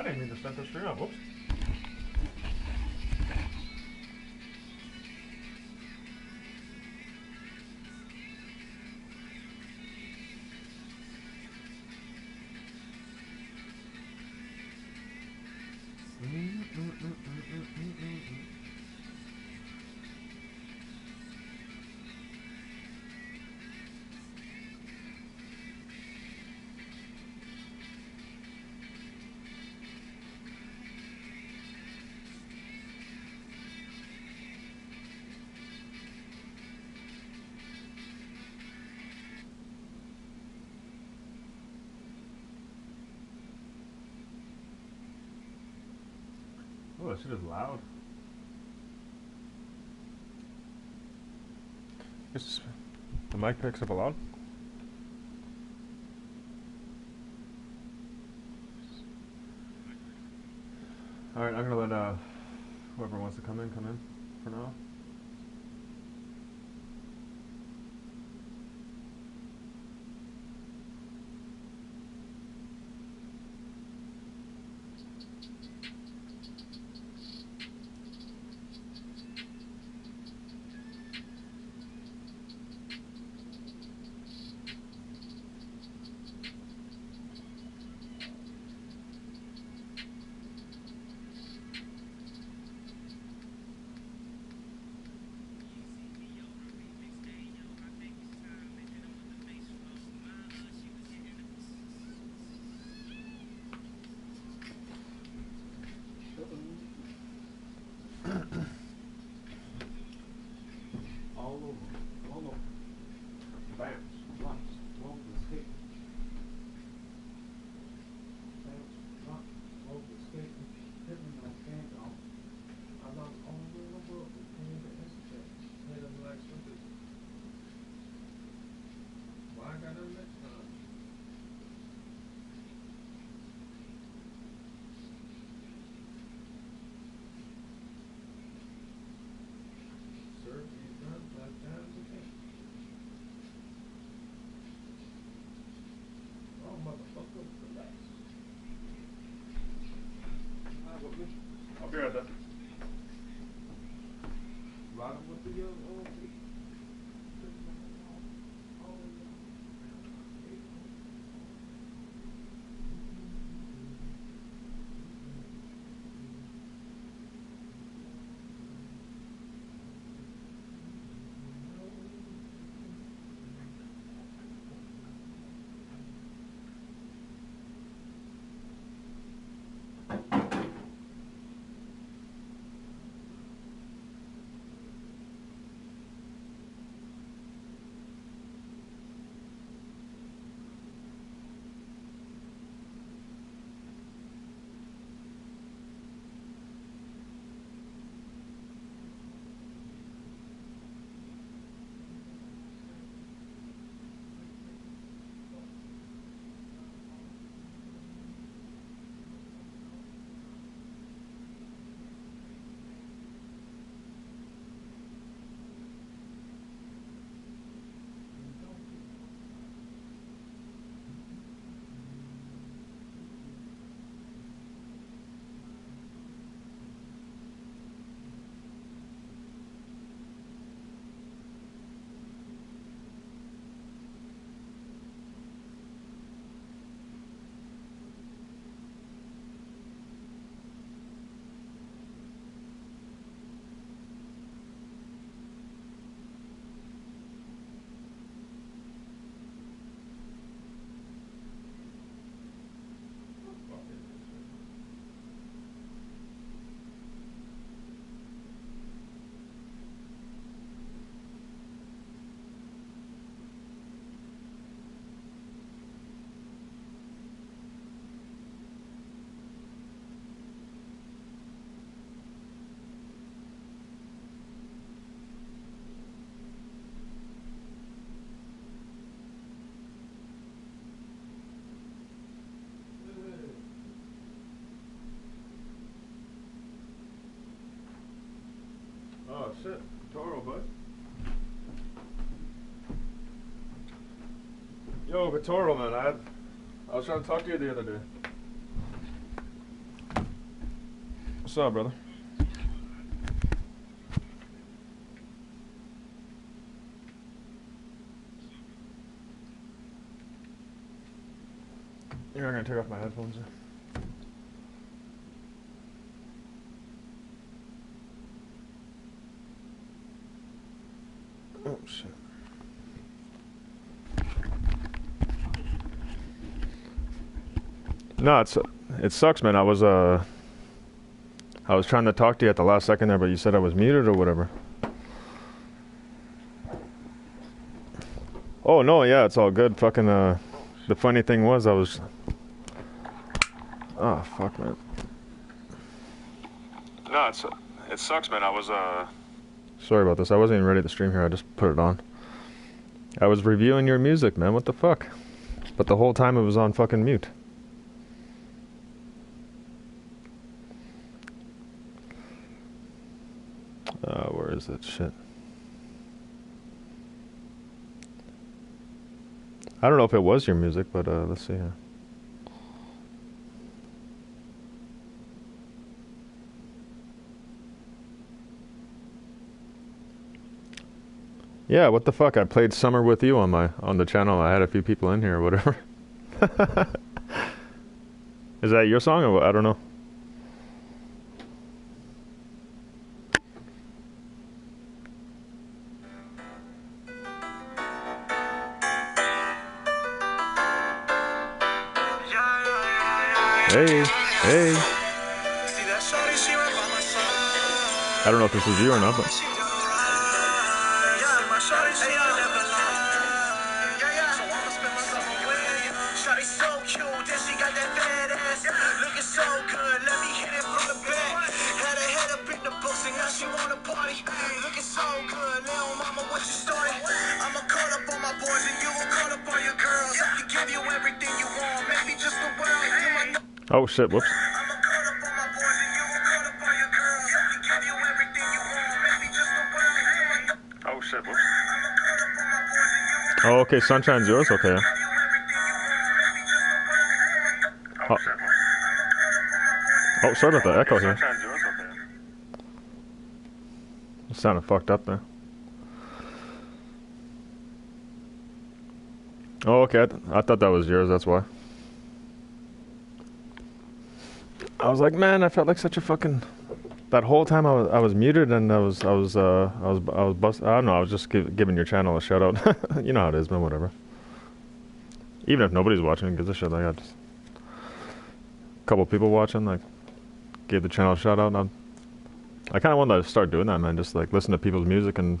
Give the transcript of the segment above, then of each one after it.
didn't mean to set this screen up. Whoops. Oh, that shit is loud. The mic picks up a lot. Alright, I'm gonna let whoever wants to come in for now. I'll be right there. Oh shit, Toro, bud. Yo, Vitoro, man, I was trying to talk to you the other day. What's up, brother? You're not gonna take off my headphones. Oh shit. No, it sucks, man. I was trying to talk to you at the last second there, but you said I was muted or whatever. Oh no, yeah, it's all good. Fucking the funny thing was I was. Oh fuck, man. No, it sucks, man. I was Sorry about this. I wasn't even ready to stream here. I just put it on. I was reviewing your music, man. What the fuck? But the whole time it was on fucking mute. Where is that shit? I don't know if it was your music, but let's see here. Yeah, what the fuck? I played Summer with You on the channel. I had a few people in here or whatever. Is that your song or what? I don't know. Hey, hey. I don't know if this is you or not, but. Oh shit, whoops. Oh shit, whoops. Oh, okay, Sunshine's yours? Okay. Oh, oh sorry about the echo here. It sounded fucked up there. Oh, okay, I thought that was yours, that's why. I was like, man, I felt like such a fucking. That whole time I was muted and I was bust. I don't know. I was just giving your channel a shout out. You know how it is, man. Whatever. Even if nobody's watching, gives a shit. Like I just a couple people watching, like gave the channel a shout out. And I kind of want to start doing that, man. Just like listen to people's music and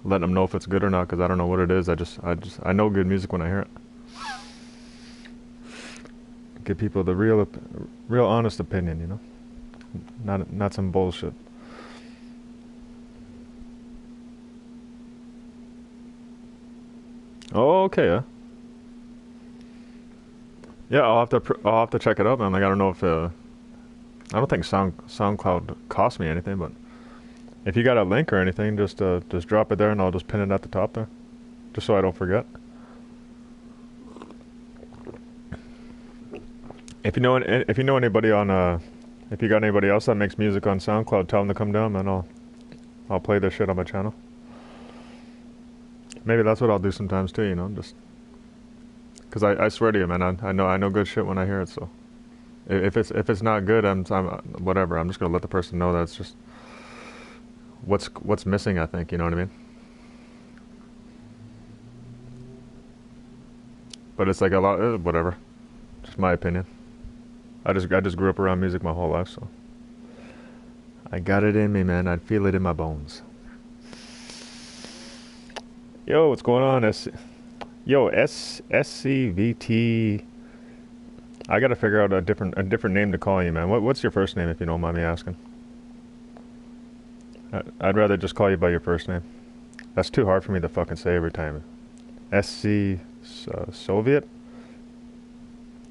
letting them know if it's good or not, because I don't know what it is. I know good music when I hear it. Give people the real honest opinion, you know, not some bullshit. Oh, okay, yeah. Yeah, I'll have to check it out, man. Like I don't know if I don't think SoundCloud costs me anything, but if you got a link or anything, just drop it there, and I'll just pin it at the top there, just so I don't forget. If you know anybody on if you got anybody else that makes music on SoundCloud, tell them to come down, man. I'll play their shit on my channel. Maybe that's what I'll do sometimes too, you know, just because I swear to you, man, I know good shit when I hear it. So if it's not good, I'm whatever. I'm just gonna let the person know that it's just what's missing. I think, you know what I mean. But it's like a lot, whatever. Just my opinion. I just grew up around music my whole life, so I got it in me, man. I feel it in my bones. Yo, what's going on? SCVT. I gotta figure out a different name to call you, man. What's your first name, if you don't mind me asking? I'd rather just call you by your first name. That's too hard for me to fucking say every time. SC Soviet.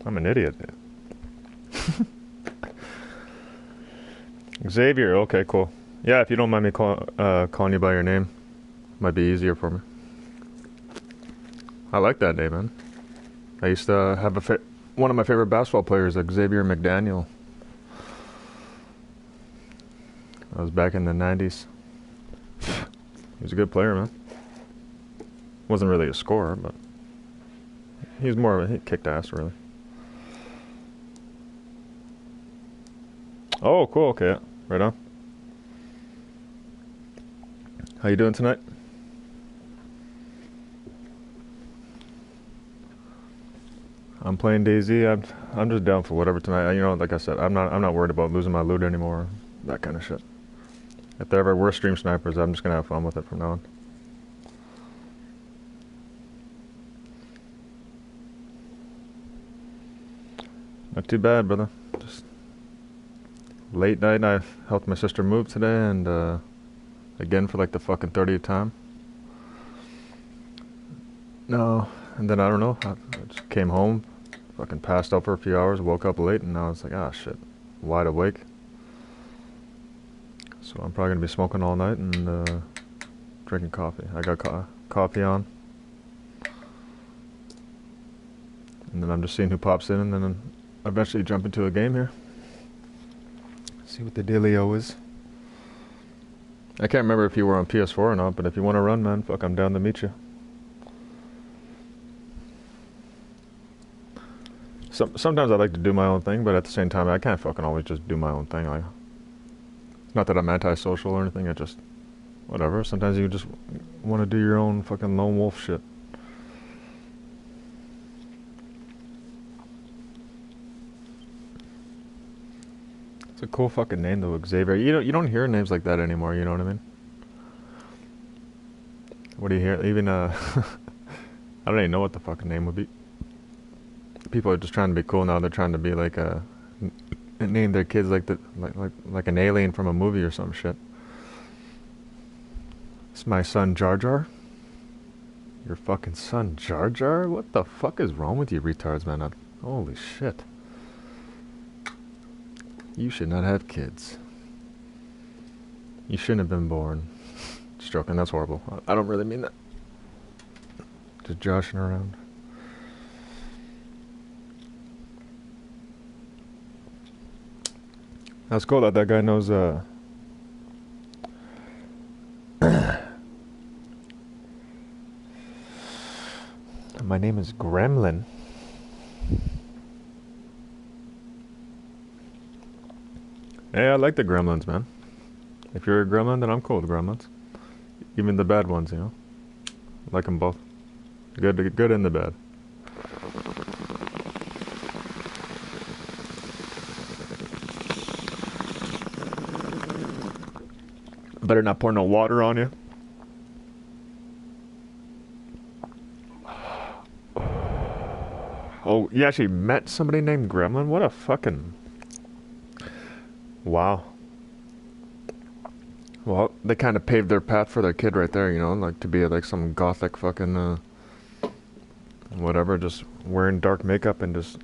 I'm an idiot. Xavier, okay, cool. Yeah, if you don't mind me calling you by your name, might be easier for me. I like that name, man. I used to have one of my favorite basketball players, Xavier McDaniel. I was back in the 90s. He was a good player, man. Wasn't really a scorer, but he was more of he kicked ass, really. Oh, cool. Okay, right on. How you doing tonight? I'm playing DayZ. I'm just down for whatever tonight. You know, like I said, I'm not worried about losing my loot anymore. That kind of shit. If there ever were stream snipers, I'm just gonna have fun with it from now on. Not too bad, brother. Just late night. I helped my sister move today, and again for like the fucking 30th time. No, and then I don't know. I just came home, fucking passed out for a few hours, woke up late, and now I was like, ah, shit, wide awake. So I'm probably gonna be smoking all night and drinking coffee. I got coffee on, and then I'm just seeing who pops in, and then eventually jump into a game here. See what the dealio is. I can't remember if you were on PS4 or not, but if you want to run, man, fuck, I'm down to meet you. Sometimes I like to do my own thing, but at the same time, I can't fucking always just do my own thing. Like, not that I'm antisocial or anything. I just, whatever. Sometimes you just want to do your own fucking lone wolf shit. It's a cool fucking name though, Xavier. You don't hear names like that anymore. You know what I mean? What do you hear? Even I don't even know what the fucking name would be. People are just trying to be cool now. They're trying to be like name their kids like like an alien from a movie or some shit. It's my son Jar Jar. Your fucking son Jar Jar? What the fuck is wrong with you retards, man? Holy shit. You should not have kids. You shouldn't have been born. Just joking, that's horrible. I don't really mean that. Just joshing around. That's cool that guy knows, my name is Gremlin. Hey, I like the gremlins, man. If you're a gremlin, then I'm cool with gremlins. Even the bad ones, you know. I like them both. Good and the bad. Better not pour no water on you. Oh, you actually met somebody named Gremlin? What a fucking... Wow. Well, they kind of paved their path for their kid right there, you know, like to be like some gothic fucking, whatever, just wearing dark makeup and just...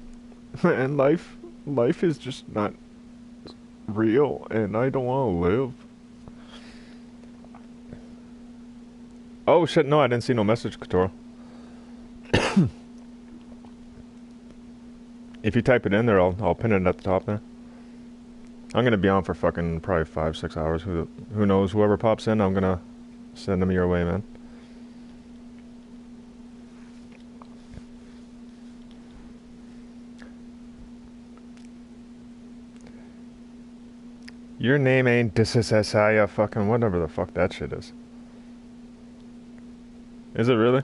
and life is just not real, and I don't want to live. Oh shit, no, I didn't see no message, Katoro. If you type it in there, I'll pin it at the top there. I'm gonna be on for fucking probably 5-6 hours. Who knows? Whoever pops in, I'm gonna send them your way, man. Your name ain't Disasaya fucking whatever the fuck that shit is. Is it really?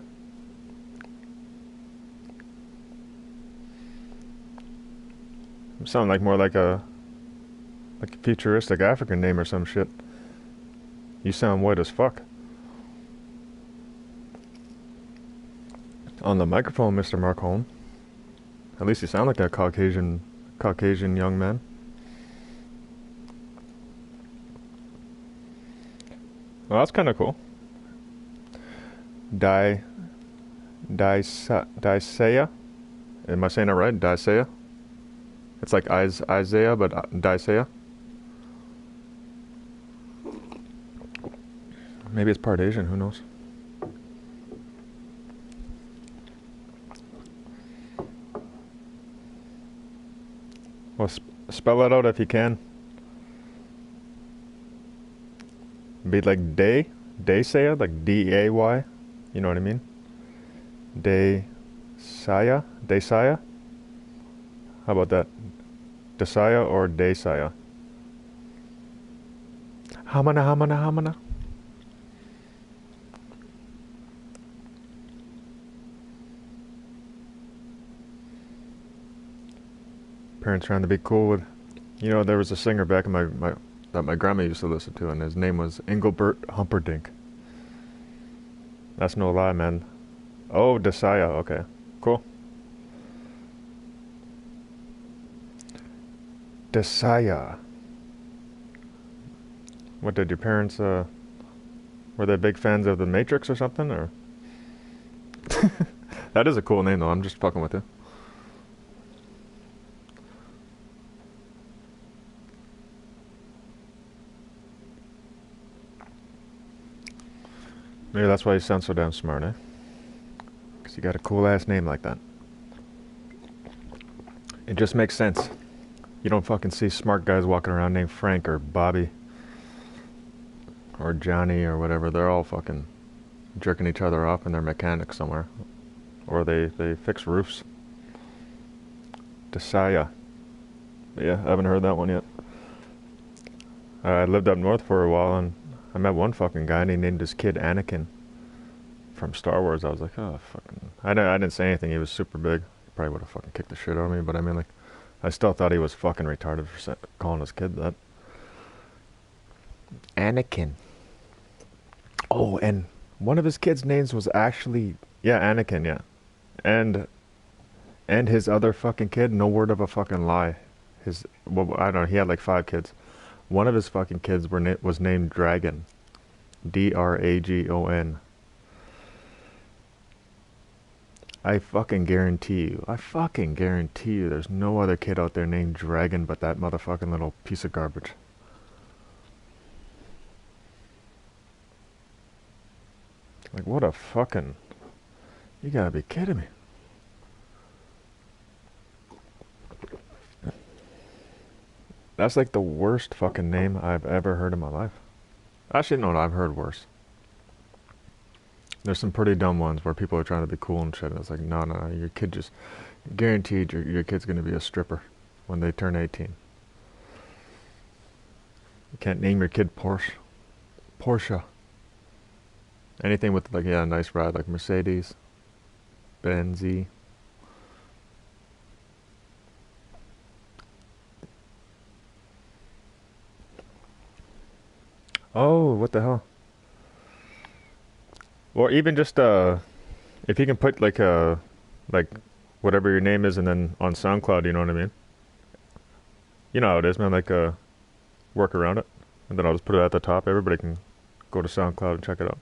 You sound like more like a futuristic African name or some shit. You sound white as fuck. On the microphone, Mr. Marcone. At least you sound like a Caucasian young man. Well, that's kind of cool. Daisea? Am I saying it right? Daisea? It's like Isaiah, but Daisea? Maybe it's part Asian, who knows? Well, spell it out if you can. Be like Daysaya, like D-A-Y. You know what I mean? Daysaya. How about that? Desaya or Daysaya? Hamana, hamana, hamana. Parents trying to be cool with. There was a singer back in my that my grandma used to listen to, and his name was Engelbert Humperdinck. That's no lie, man. Oh, Desaya. Okay, cool. Desaya. What did your parents? Were they big fans of The Matrix or something? Or that is a cool name, though. I'm just fucking with you. Maybe that's why you sound so damn smart, eh? Because you got a cool ass name like that. It just makes sense. You don't fucking see smart guys walking around named Frank or Bobby or Johnny or whatever. They're all fucking jerking each other off and they're mechanics somewhere. Or they fix roofs. Desaya. Yeah, I haven't heard that one yet. I lived up north for a while and I met one fucking guy and he named his kid Anakin from Star Wars. I was like, oh, fucking. I didn't say anything. He was super big. He probably would have fucking kicked the shit out of me, but I mean, like, I still thought he was fucking retarded for calling his kid that. Anakin. Oh, and one of his kids' names was actually, yeah, Anakin, yeah. And his other fucking kid, no word of a fucking lie. Well, I don't know, he had like 5 kids. One of his fucking kids was named Dragon. Dragon. I fucking guarantee you, there's no other kid out there named Dragon but that motherfucking little piece of garbage. Like, what a fucking... You gotta be kidding me. That's like the worst fucking name I've ever heard in my life. Actually, no, I've heard worse. There's some pretty dumb ones where people are trying to be cool and shit. And it's like, no, your kid just... Guaranteed your kid's gonna be a stripper when they turn 18. You can't name your kid Porsche. Anything with, like, yeah, a nice ride, like Mercedes, Benz. Oh, what the hell? Or even just if you can put like whatever your name is and then on SoundCloud, you know what I mean? You know how it is, man. Like work around it, and then I'll just put it at the top. Everybody can go to SoundCloud and check it out.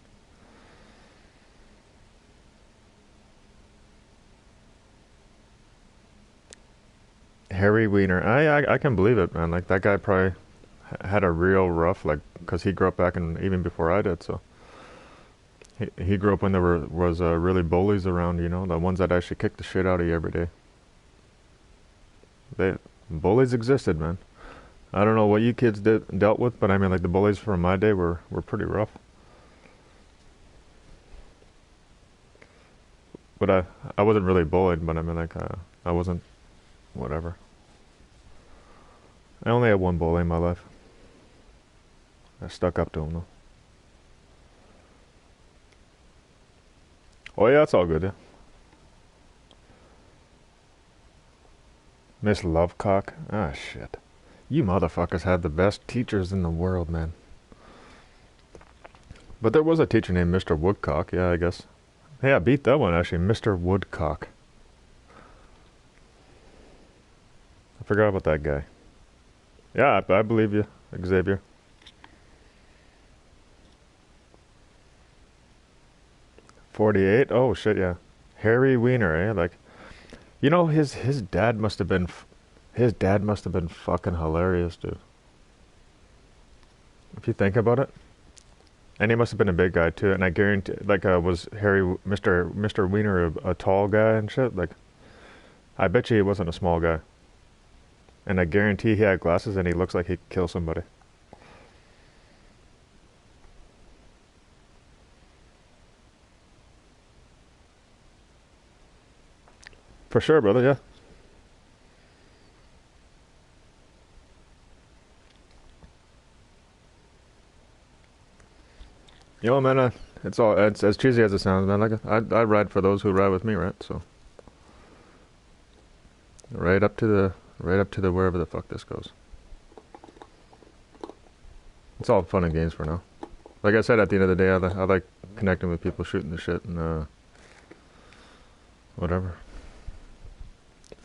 Harry Wiener, I can believe it, man. Like that guy probably had a real rough, like, because he grew up back in even before I did, so. He grew up when there was really bullies around, the ones that actually kicked the shit out of you every day. Bullies existed, man. I don't know what you kids dealt with, but I mean, like, the bullies from my day were pretty rough. But I wasn't really bullied, but I mean, like, I wasn't, whatever. I only had one bully in my life. I stuck up to him, though. Oh yeah, it's all good, yeah. Miss Lovecock? Ah, shit. You motherfuckers had the best teachers in the world, man. But there was a teacher named Mr. Woodcock, yeah, I guess. Hey, I beat that one, actually. Mr. Woodcock. I forgot about that guy. Yeah, I believe you, Xavier. '48? Oh, shit, yeah. Harry Wiener, eh? Like, his dad must have been... His dad must have been fucking hilarious, dude. If you think about it. And he must have been a big guy, too. And I guarantee... Like, was Mr. Wiener a tall guy and shit? Like, I bet you he wasn't a small guy. And I guarantee he had glasses and he looks like he could kill somebody. for sure, brother. Yeah. You know, man. It's as cheesy as it sounds, man. Like I ride for those who ride with me, right? So right up to the wherever the fuck this goes. It's all fun and games for now. Like I said, at the end of the day, I like connecting with people, shooting the shit, and whatever.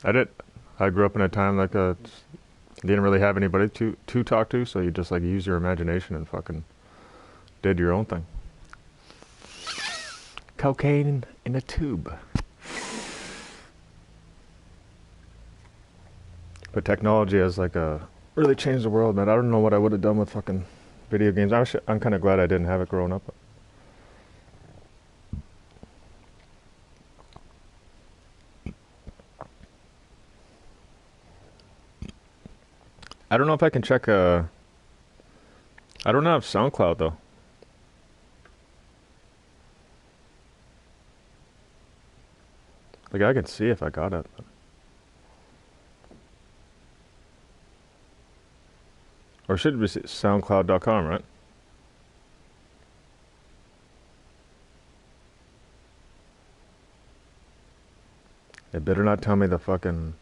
I grew up in a time like didn't really have anybody to talk to, so you just like use your imagination and fucking did your own thing. Cocaine in a tube. But technology has like really changed the world, man. I don't know what I would have done with fucking video games. I'm kind of glad I didn't have it growing up. I don't know if I can check. I don't have SoundCloud though. Like I can see if I got it. Or should it be SoundCloud.com, right? They better not tell me the fucking...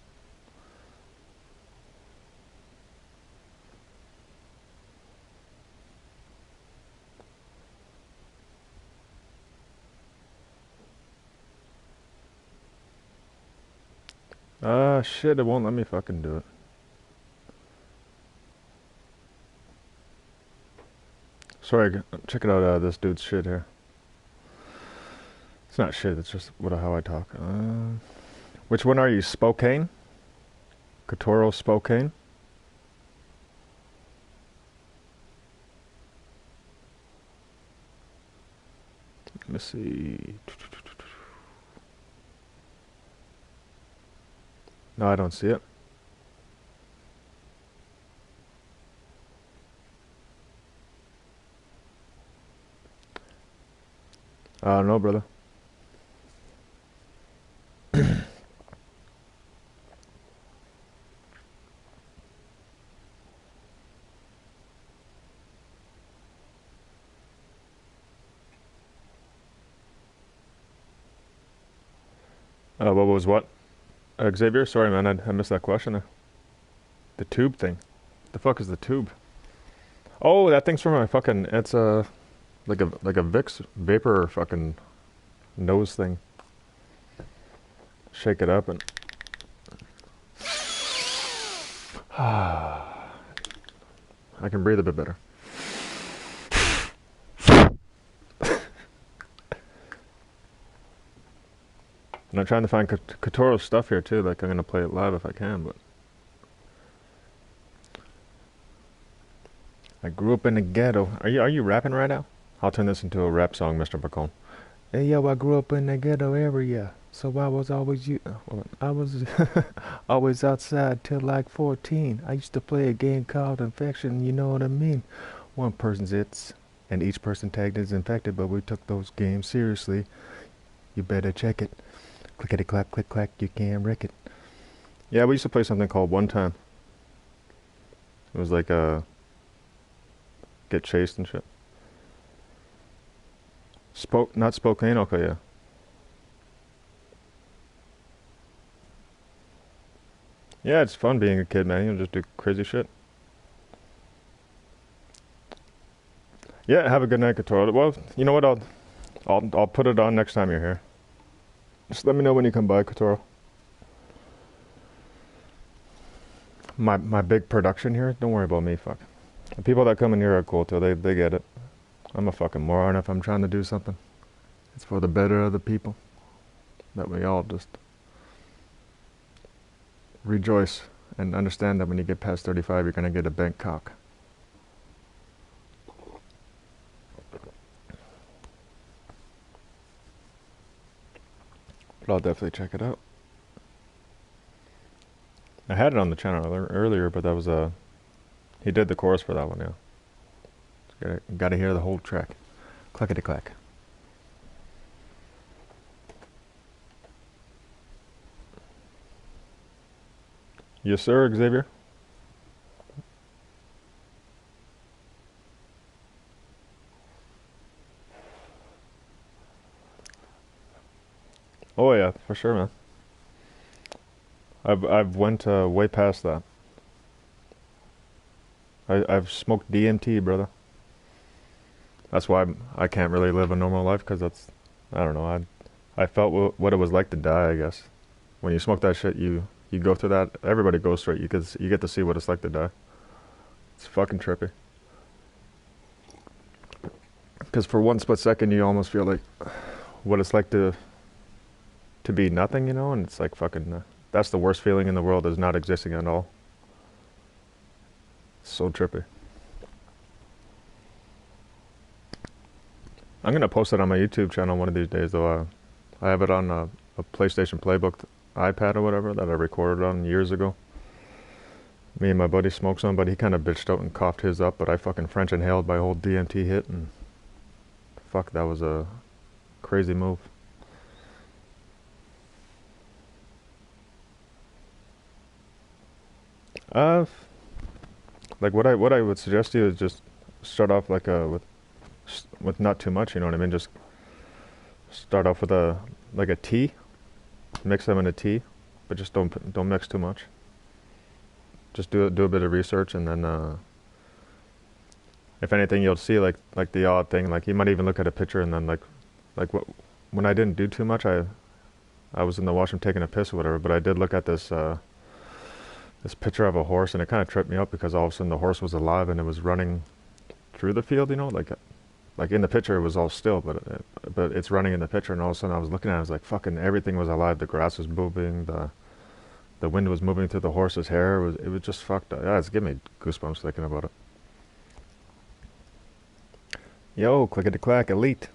shit, it won't let me fucking do it. Sorry, check it out, this dude's shit here. It's not shit, it's just how I talk. Which one are you, Spokane? Katoro Spokane? Let me see. No, I don't see it. No, brother. What was what? Xavier? Sorry, man, I missed that question. The tube thing. The fuck is the tube? Oh, that thing's from my fucking... It's like a Vicks vapor fucking nose thing. Shake it up and... I can breathe a bit better. And I'm trying to find Katoro's stuff here too. Like I'm gonna play it live if I can, but I grew up in the ghetto. Are you rapping right now? I'll turn this into a rap song, Mr. Bacone. Hey yo, I grew up in the ghetto area, so I was always always outside till like 14. I used to play a game called Infection. You know what I mean? One person's it's, and each person tagged is infected, but we took those games seriously. You better check it. Clickety clack, click clack, you can't wreck it. Yeah, we used to play something called One Time. It was like get chased and shit. Not Spokane, okay, yeah. Yeah, it's fun being a kid, man. You just do crazy shit. Yeah, have a good night, Katoro. Well, you know what? I'll put it on next time you're here. Just let me know when you come by, Katoro. My big production here. Don't worry about me, fuck. The people that come in here are cool too. They get it. I'm a fucking moron if I'm trying to do something. It's for the better of the people. That we all just rejoice and understand that when you get past 35, you're gonna get a bent cock. But I'll definitely check it out. I had it on the channel earlier, but that was he did the chorus for that one, yeah. Gotta hear the whole track. Clackety clack. Yes, sir, Xavier. Oh yeah, for sure, man. I've went way past that. I've smoked DMT, brother. That's why I can't really live a normal life because that's I don't know. I felt what it was like to die. I guess when you smoke that shit, you go through that. Everybody goes through it. You get to see what it's like to die. It's fucking trippy. Because for one split second, you almost feel like what it's like to be nothing, you know. And it's like fucking. That's the worst feeling in the world is not existing at all. It's so trippy. I'm gonna post it on my YouTube channel one of these days, though. I have it on a PlayStation Playbook iPad or whatever that I recorded on years ago. Me and my buddy smoked some, but he kind of bitched out and coughed his up. But I fucking French inhaled my whole DMT hit, and fuck, that was a crazy move. Uh, like what I would suggest to you is just start off like with not too much. You know what I mean? Just start off with a tea, mix them in a tea, but just don't mix too much. Just do a bit of research, and then if anything, you'll see like the odd thing. Like you might even look at a picture, and then like what when I didn't do too much, I was in the washroom taking a piss or whatever. But I did look at this picture of a horse, and it kind of tripped me up because all of a sudden the horse was alive and it was running through the field. You know, like in the picture it was all still, but it's running in the picture, and all of a sudden I was looking at it, I was like, fucking everything was alive. The grass was moving, the wind was moving through the horse's hair. It was just fucked up. Yeah, it's giving me goosebumps thinking about it. Yo, clickety clack, elite.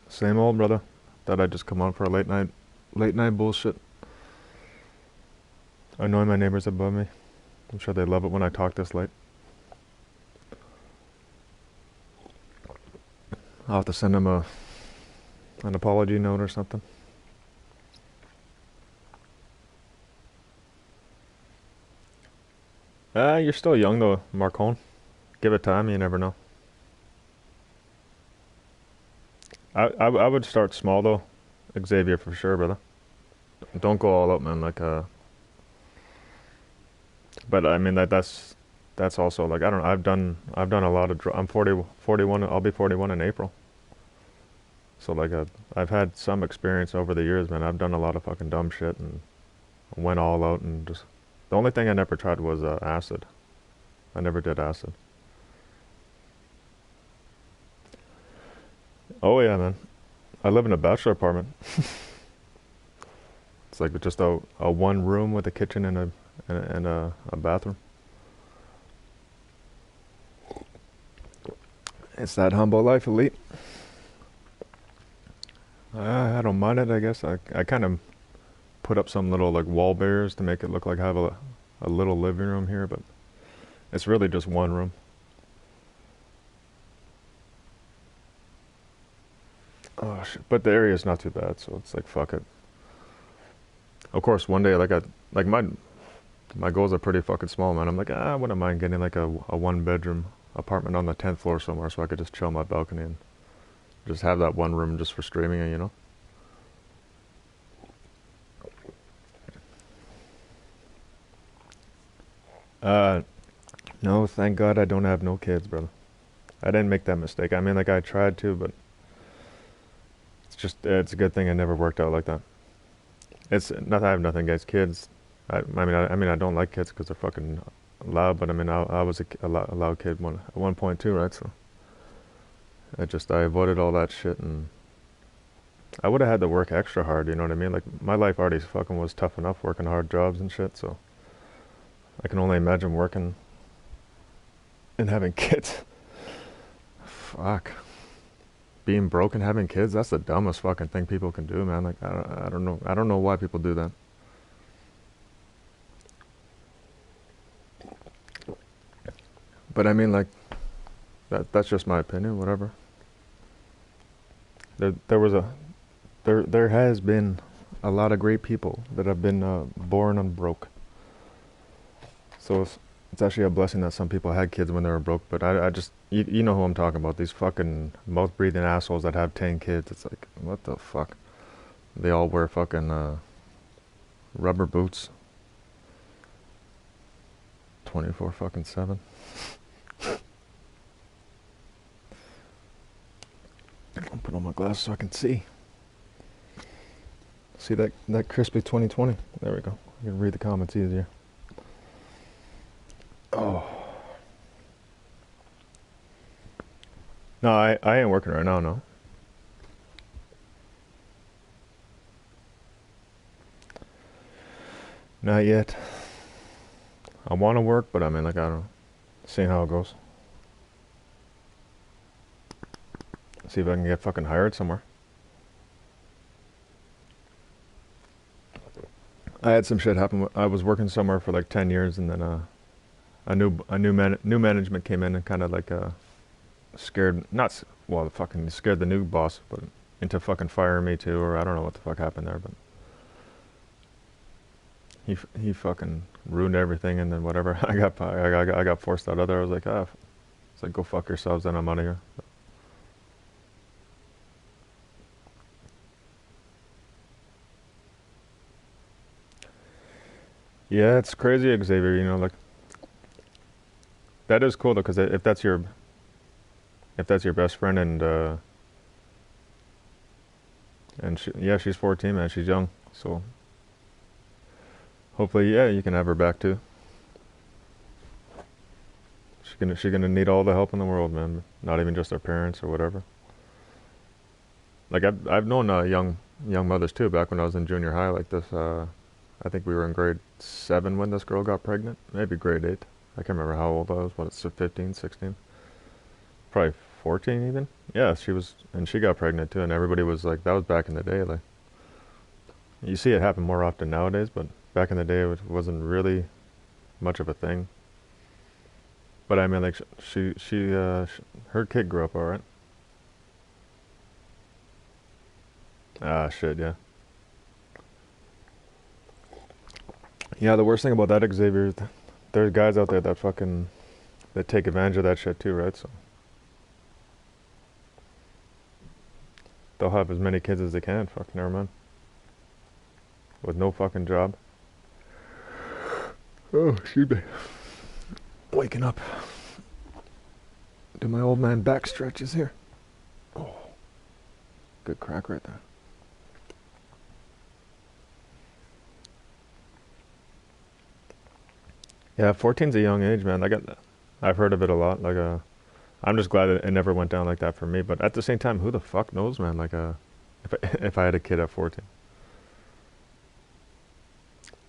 Same old brother. Thought I'd just come on for a late night bullshit. Annoy my neighbors above me. I'm sure they love it when I talk this late. I'll have to send them an apology note or something. You're still young though, Marcone. Give it time, you never know. I would start small though, Xavier for sure, brother. Don't go all out, man. But I mean that's also like I don't know. I've done a lot of. I'm 40, 41. I'll be 41 in April. So like I've had some experience over the years, man. I've done a lot of fucking dumb shit and went all out and just. The only thing I never tried was acid. I never did acid. Oh yeah, man. I live in a bachelor apartment. It's like just a one room with a kitchen and a bathroom. It's that humble life, elite. I don't mind it. I guess I kind of put up some little like wall barriers to make it look like I have a little living room here, but it's really just one room. Oh shit! But the area is not too bad, so it's like fuck it. Of course, one day like my goals are pretty fucking small, man. I'm like I wouldn't mind getting like a one bedroom apartment on the 10th floor somewhere, so I could just chill on my balcony and just have that one room just for streaming, you know. Uh, no, thank God I don't have no kids, brother. I didn't make that mistake. I mean, like I tried to, but it's a good thing it never worked out like that. It's not I have nothing against kids. I mean I don't like kids because they're fucking loud. But I mean I was a loud kid at one point too, right? So I avoided all that shit, and I would have had to work extra hard. You know what I mean? Like my life already fucking was tough enough working hard jobs and shit. So I can only imagine working and having kids. Fuck. Being broke and having kids, that's the dumbest fucking thing people can do, man. Like I don't know. I don't know why people do that. But I mean, like that's just my opinion. Whatever. There was a there has been a lot of great people that have been born unbroke. So it's actually a blessing that some people had kids when they were broke. But I just, you know who I'm talking about. These fucking mouth-breathing assholes that have 10 kids. It's like, what the fuck? They all wear fucking rubber boots. 24 fucking 7. I'll put on my glasses so I can see. See that crispy 2020? There we go. I can read the comments easier. Oh. No, I ain't working right now, no. Not yet. I want to work, but I mean, like, I don't know. Seeing how it goes. See if I can get fucking hired somewhere. I had some shit happen. I was working somewhere for like 10 years, and then a new management came in and kind of like scared, not well, fucking scared the new boss, but into fucking firing me too, or I don't know what the fuck happened there, but he fucking ruined everything, and then whatever. I got forced out of there. I was like, it's like, go fuck yourselves, then I'm out of here. Yeah, it's crazy, Xavier. You know, like that is cool though, because if that's your best friend, and yeah, she's 14, man. She's young, so hopefully, yeah, you can have her back too. She's gonna need all the help in the world, man. Not even just her parents or whatever. Like I've known young mothers too. Back when I was in junior high, like this. I think we were in grade 7 when this girl got pregnant. Maybe grade 8. I can't remember how old I was. What, it's 15, 16? Probably 14 even. Yeah, she was, and she got pregnant too. And everybody was like, that was back in the day. Like, you see it happen more often nowadays, but back in the day, it wasn't really much of a thing. But I mean, like, her kid grew up all right. Ah, shit, yeah. Yeah, the worst thing about that, Xavier, is there's guys out there that fucking that take advantage of that shit too, right? So they'll have as many kids as they can. Fuck, never mind. With no fucking job. Oh, excuse me. Waking up. Do my old man back stretches here. Oh, good crack right there. Yeah, 14's a young age, man. I've heard of it a lot. Like, I'm just glad it never went down like that for me. But at the same time, who the fuck knows, man? Like, if I had a kid at 14,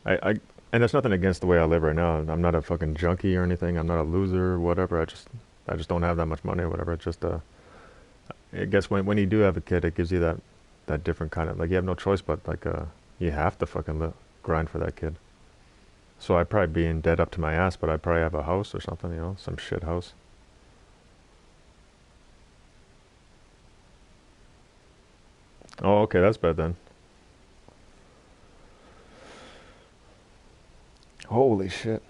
and there's nothing against the way I live right now. I'm not a fucking junkie or anything. I'm not a loser or whatever. I just don't have that much money or whatever. It's just, I guess when you do have a kid, it gives you that different kind of, like, you have no choice but, like, you have to fucking grind for that kid. So I'd probably be in debt up to my ass, but I'd probably have a house or something, you know, some shit house. Oh, okay, that's bad then. Holy shit.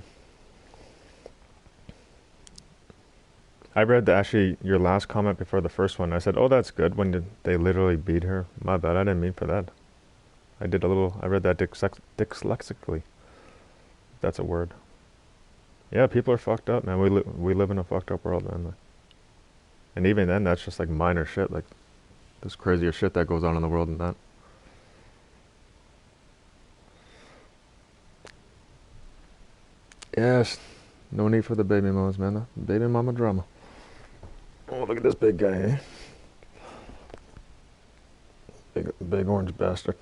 I read actually your last comment before the first one. I said, oh, that's good when they literally beat her. My bad, I didn't mean for that. I read that dyslexically. That's a word. Yeah, people are fucked up, man. We live in a fucked up world, man. And even then, that's just like minor shit. Like, there's crazier shit that goes on in the world than that. Yes, no need for the baby mamas, man. The baby mama drama. Oh, look at this big guy, eh? Big orange bastard.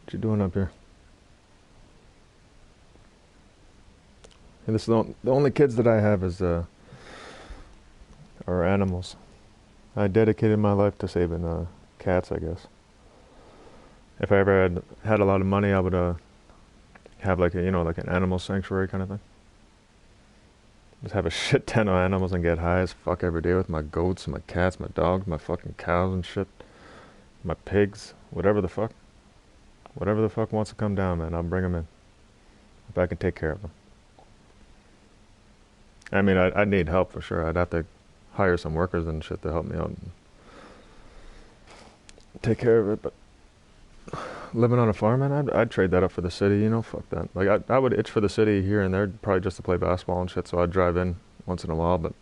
What you doing up here? And this is the only kids that I have are animals. I dedicated my life to saving cats, I guess. If I ever had a lot of money, I would have like like an animal sanctuary kind of thing. Just have a shit ton of animals and get high as fuck every day with my goats, my cats, my dogs, my fucking cows and shit, my pigs, whatever the fuck wants to come down, man. I'll bring them in if I can take care of them. I mean, I'd need help for sure. I'd have to hire some workers and shit to help me out and take care of it. But living on a farm, man, I'd trade that up for the city. You know, fuck that. Like I would itch for the city here and there, probably just to play basketball and shit. So I'd drive in once in a while. But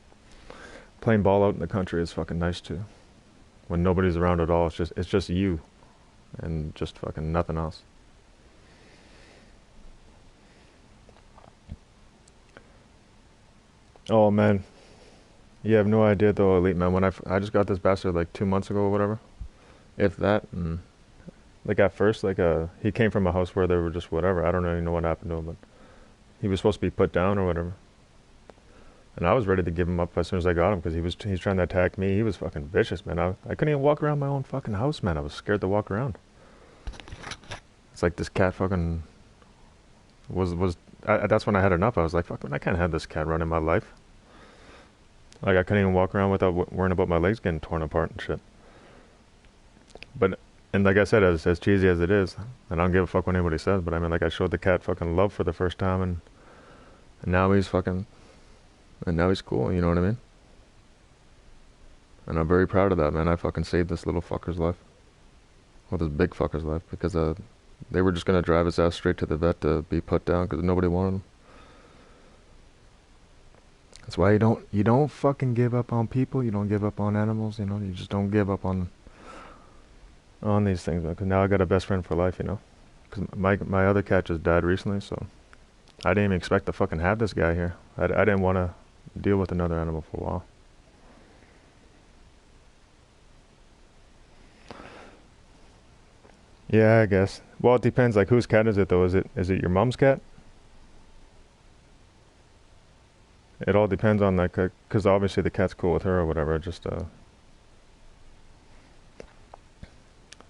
playing ball out in the country is fucking nice too. When nobody's around at all, it's just you, and just fucking nothing else. Oh man, you have no idea though, Elite man. When I just got this bastard like 2 months ago or whatever, if that. And like at first, like he came from a house where they were just whatever. I don't even know what happened to him, but he was supposed to be put down or whatever. And I was ready to give him up as soon as I got him because he's trying to attack me. He was fucking vicious, man. I couldn't even walk around my own fucking house, man. I was scared to walk around. It's like this cat fucking was. That's when I had enough. I was like, fuck, man, I can't have this cat running my life. Like I couldn't even walk around without worrying about my legs getting torn apart and shit. But and like I said, as cheesy as it is, and I don't give a fuck what anybody says, but I mean, like I showed the cat fucking love for the first time, and now he's fucking, and now he's cool. You know what I mean? And I'm very proud of that, man. I fucking saved this little fucker's life, well, this big fucker's life, because they were just gonna drive his ass straight to the vet to be put down because nobody wanted him. That's why you don't fucking give up on people. You don't give up on animals. You know, you just don't give up on these things. Because now I got a best friend for life. You know, because my other cat just died recently, so I didn't even expect to fucking have this guy here. I didn't want to deal with another animal for a while. Yeah, I guess. Well, it depends. Like, whose cat is it though? Is it your mom's cat? It all depends on like, because obviously the cat's cool with her or whatever. Just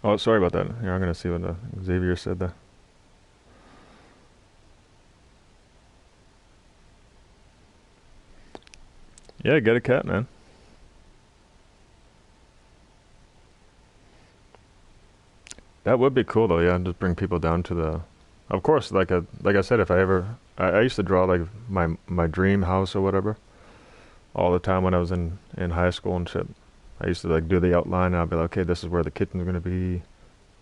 Oh, sorry about that. Here, I'm gonna see what Xavier said there. Yeah, get a cat, man. That would be cool though. Yeah, just bring people down to the. Of course, like I said, if I ever, I used to draw like my dream house or whatever all the time when I was in high school and shit. I used to like do the outline and I'd be like, okay, this is where the kitchen's gonna be,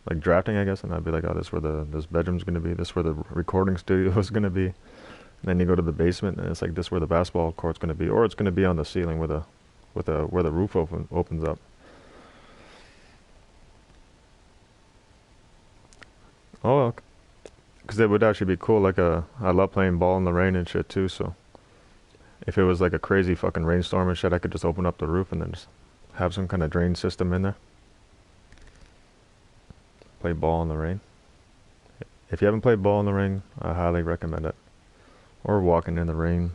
like drafting, I guess, and I'd be like, oh, this is where this bedroom's gonna be, this is where the recording studio is gonna be. And then you go to the basement and it's like this is where the basketball court's gonna be, or it's gonna be on the ceiling where the roof opens up. Oh, because it would actually be cool. Like I love playing ball in the rain and shit too. So if it was like a crazy fucking rainstorm and shit, I could just open up the roof and then just have some kind of drain system in there. Play ball in the rain. If you haven't played ball in the rain, I highly recommend it. Or walking in the rain,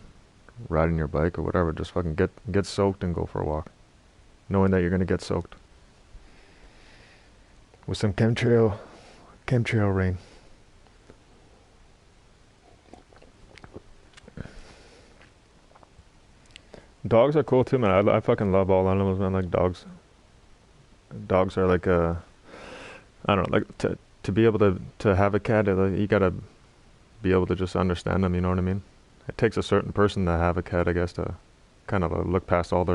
riding your bike or whatever. Just fucking get soaked and go for a walk, knowing that you're gonna get soaked with some chemtrail rain. Dogs are cool too, man. I fucking love all animals, man. Like dogs. Dogs are like I don't know, like to be able to have a cat, you gotta be able to just understand them. You know what I mean? It takes a certain person to have a cat, I guess, to kind of look past all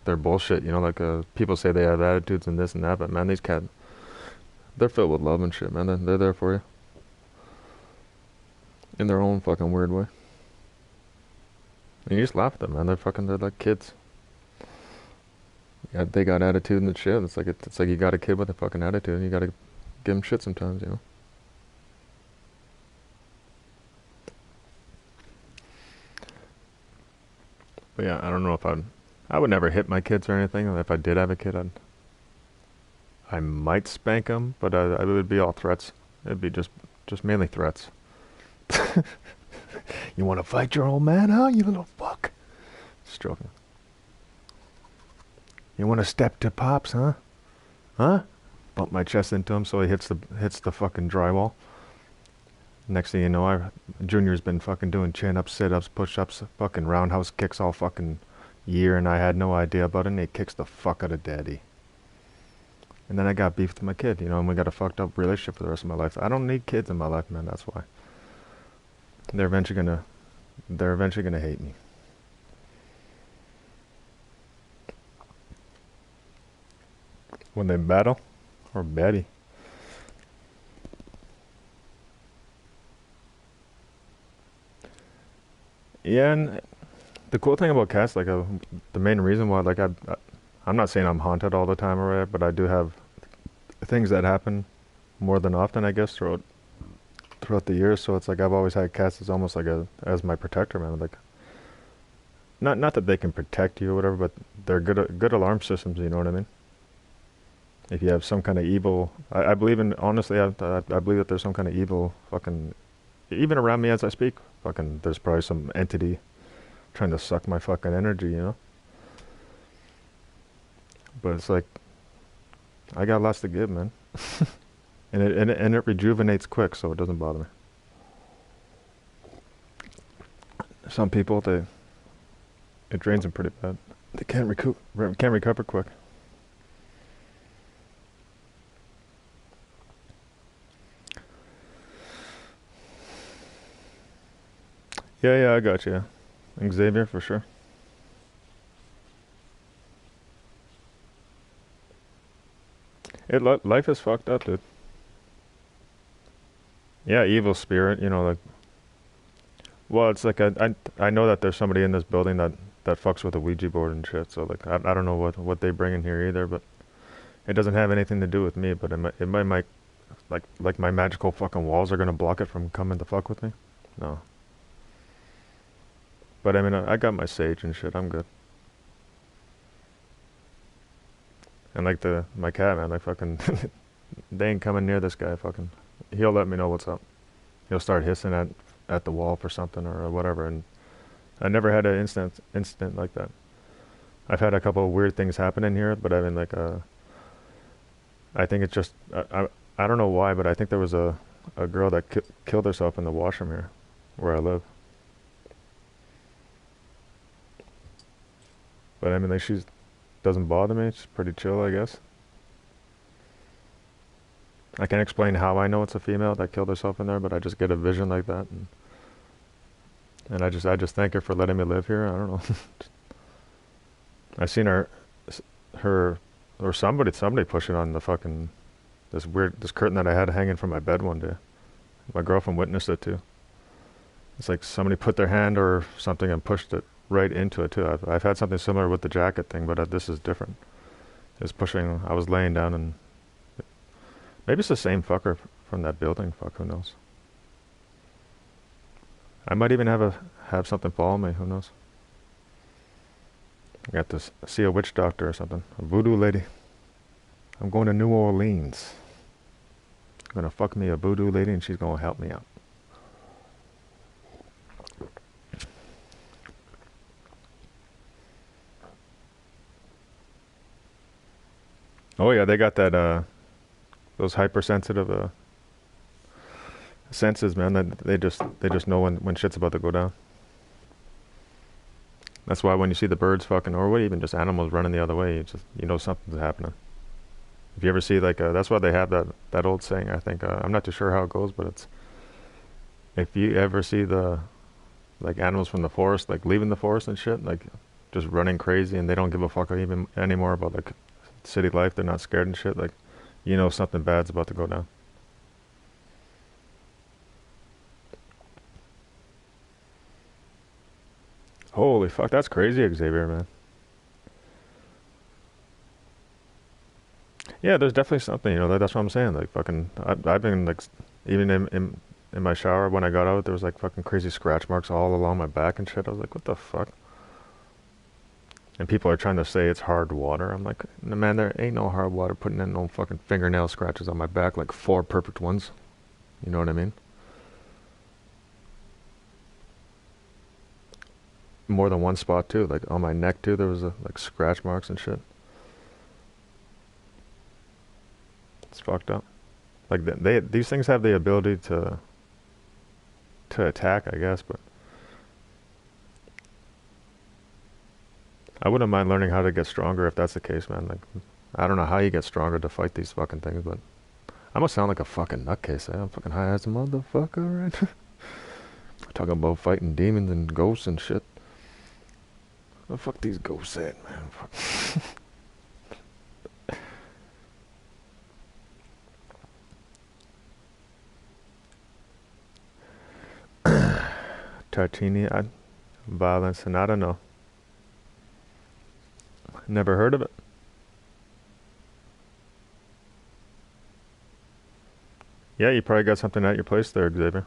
their bullshit. You know, like people say they have attitudes and this and that, but man, these cats, they're filled with love and shit, man. They're there for you in their own fucking weird way. And you just laugh at them, man. They're like kids. Yeah, they got attitude and shit. It's like you got a kid with a fucking attitude, and you gotta give them shit sometimes, you know. But yeah, I don't know if I would never hit my kids or anything. If I did have a kid, I might spank them, but it would be all threats. It'd be just mainly threats. You want to fight your old man, huh? You little fuck. Stroking. You want to step to pops, huh? Huh? Bump my chest into him so he hits the fucking drywall. Next thing you know, Junior's been fucking doing chin-ups, sit-ups, push-ups, fucking roundhouse kicks all fucking year, and I had no idea about it, and he kicks the fuck out of Daddy. And then I got beef with my kid, and we got a fucked up relationship for the rest of my life. I don't need kids in my life, man, that's why. They're eventually gonna, they're eventually gonna hate me. When they battle, or baddie. Yeah, and the cool thing about cats, the main reason why, I'm not saying I'm haunted all the time or whatever, but I do have things that happen more than often, I guess, throughout the years. So it's like I've always had cats as almost like as my protector, man. Like, not that they can protect you or whatever, but they're good alarm systems. You know what I mean? If you have some kind of evil, I believe in, honestly, I believe that there's some kind of evil fucking, even around me as I speak, fucking, there's probably some entity trying to suck my fucking energy. But it's like, I got lots to give, man. And it rejuvenates quick, so it doesn't bother me. Some people, it drains them pretty bad. They can't recover quick. Yeah, I got you. Xavier, for sure. Life is fucked up, dude. Yeah, evil spirit, like, well, it's like I know that there's somebody in this building that fucks with a Ouija board and shit. So like I don't know what they bring in here either, but it doesn't have anything to do with me. But it might like my magical fucking walls are gonna block it from coming to fuck with me. No, but I mean I got my sage and shit. I'm good. And like my cat, man, like fucking they ain't coming near this guy. Fucking, he'll let me know what's up. He'll start hissing at the wall for something or whatever, and I never had an incident like that. I've had a couple of weird things happen in here, but I mean, like, I think it's just, I don't know why, but I think there was a girl that killed herself in the washroom here, where I live. But I mean, like, she doesn't bother me. She's pretty chill, I guess. I can't explain how I know it's a female that killed herself in there, but I just get a vision like that, and I just thank her for letting me live here. I don't know. I seen her, or somebody pushing on the fucking this curtain that I had hanging from my bed one day. My girlfriend witnessed it too. It's like somebody put their hand or something and pushed it right into it too. I've had something similar with the jacket thing, but this is different. It was pushing. I was laying down, and maybe it's the same fucker from that building. Fuck, who knows? I might even have something follow me. Who knows? I got to see a witch doctor or something. A voodoo lady. I'm going to New Orleans. I'm gonna fuck me a voodoo lady, and she's gonna help me out. Oh yeah, they got that those hypersensitive senses, man. That they just know when shit's about to go down. That's why when you see the birds fucking, or what, even just animals running the other way, you know something's happening. If you ever see like that's why they have that old saying. I think I'm not too sure how it goes, but it's, if you ever see the like animals from the forest like leaving the forest and shit, like just running crazy, and they don't give a fuck even anymore about like city life. They're not scared and shit. Like, something bad's about to go down. Holy fuck, that's crazy, Xavier, man. Yeah, there's definitely something. That's what I'm saying. Like fucking, I've been like, even in my shower when I got out, there was like fucking crazy scratch marks all along my back and shit. I was like, what the fuck? And people are trying to say it's hard water. I'm like, "No, man, there ain't no hard water putting in no fucking fingernail scratches on my back, like four perfect ones. You know what I mean? More than one spot too. Like on my neck too, there was like scratch marks and shit. It's fucked up. Like these things have the ability to to attack, I guess, but I wouldn't mind learning how to get stronger if that's the case, man. Like, I don't know how you get stronger to fight these fucking things, but I must sound like a fucking nutcase. I'm fucking high as a motherfucker, right? Talking about fighting demons and ghosts and shit. What the fuck these ghosts at, man? Fuck. Tartini, violence, and I don't know. Never heard of it. Yeah, you probably got something at your place there, Xavier.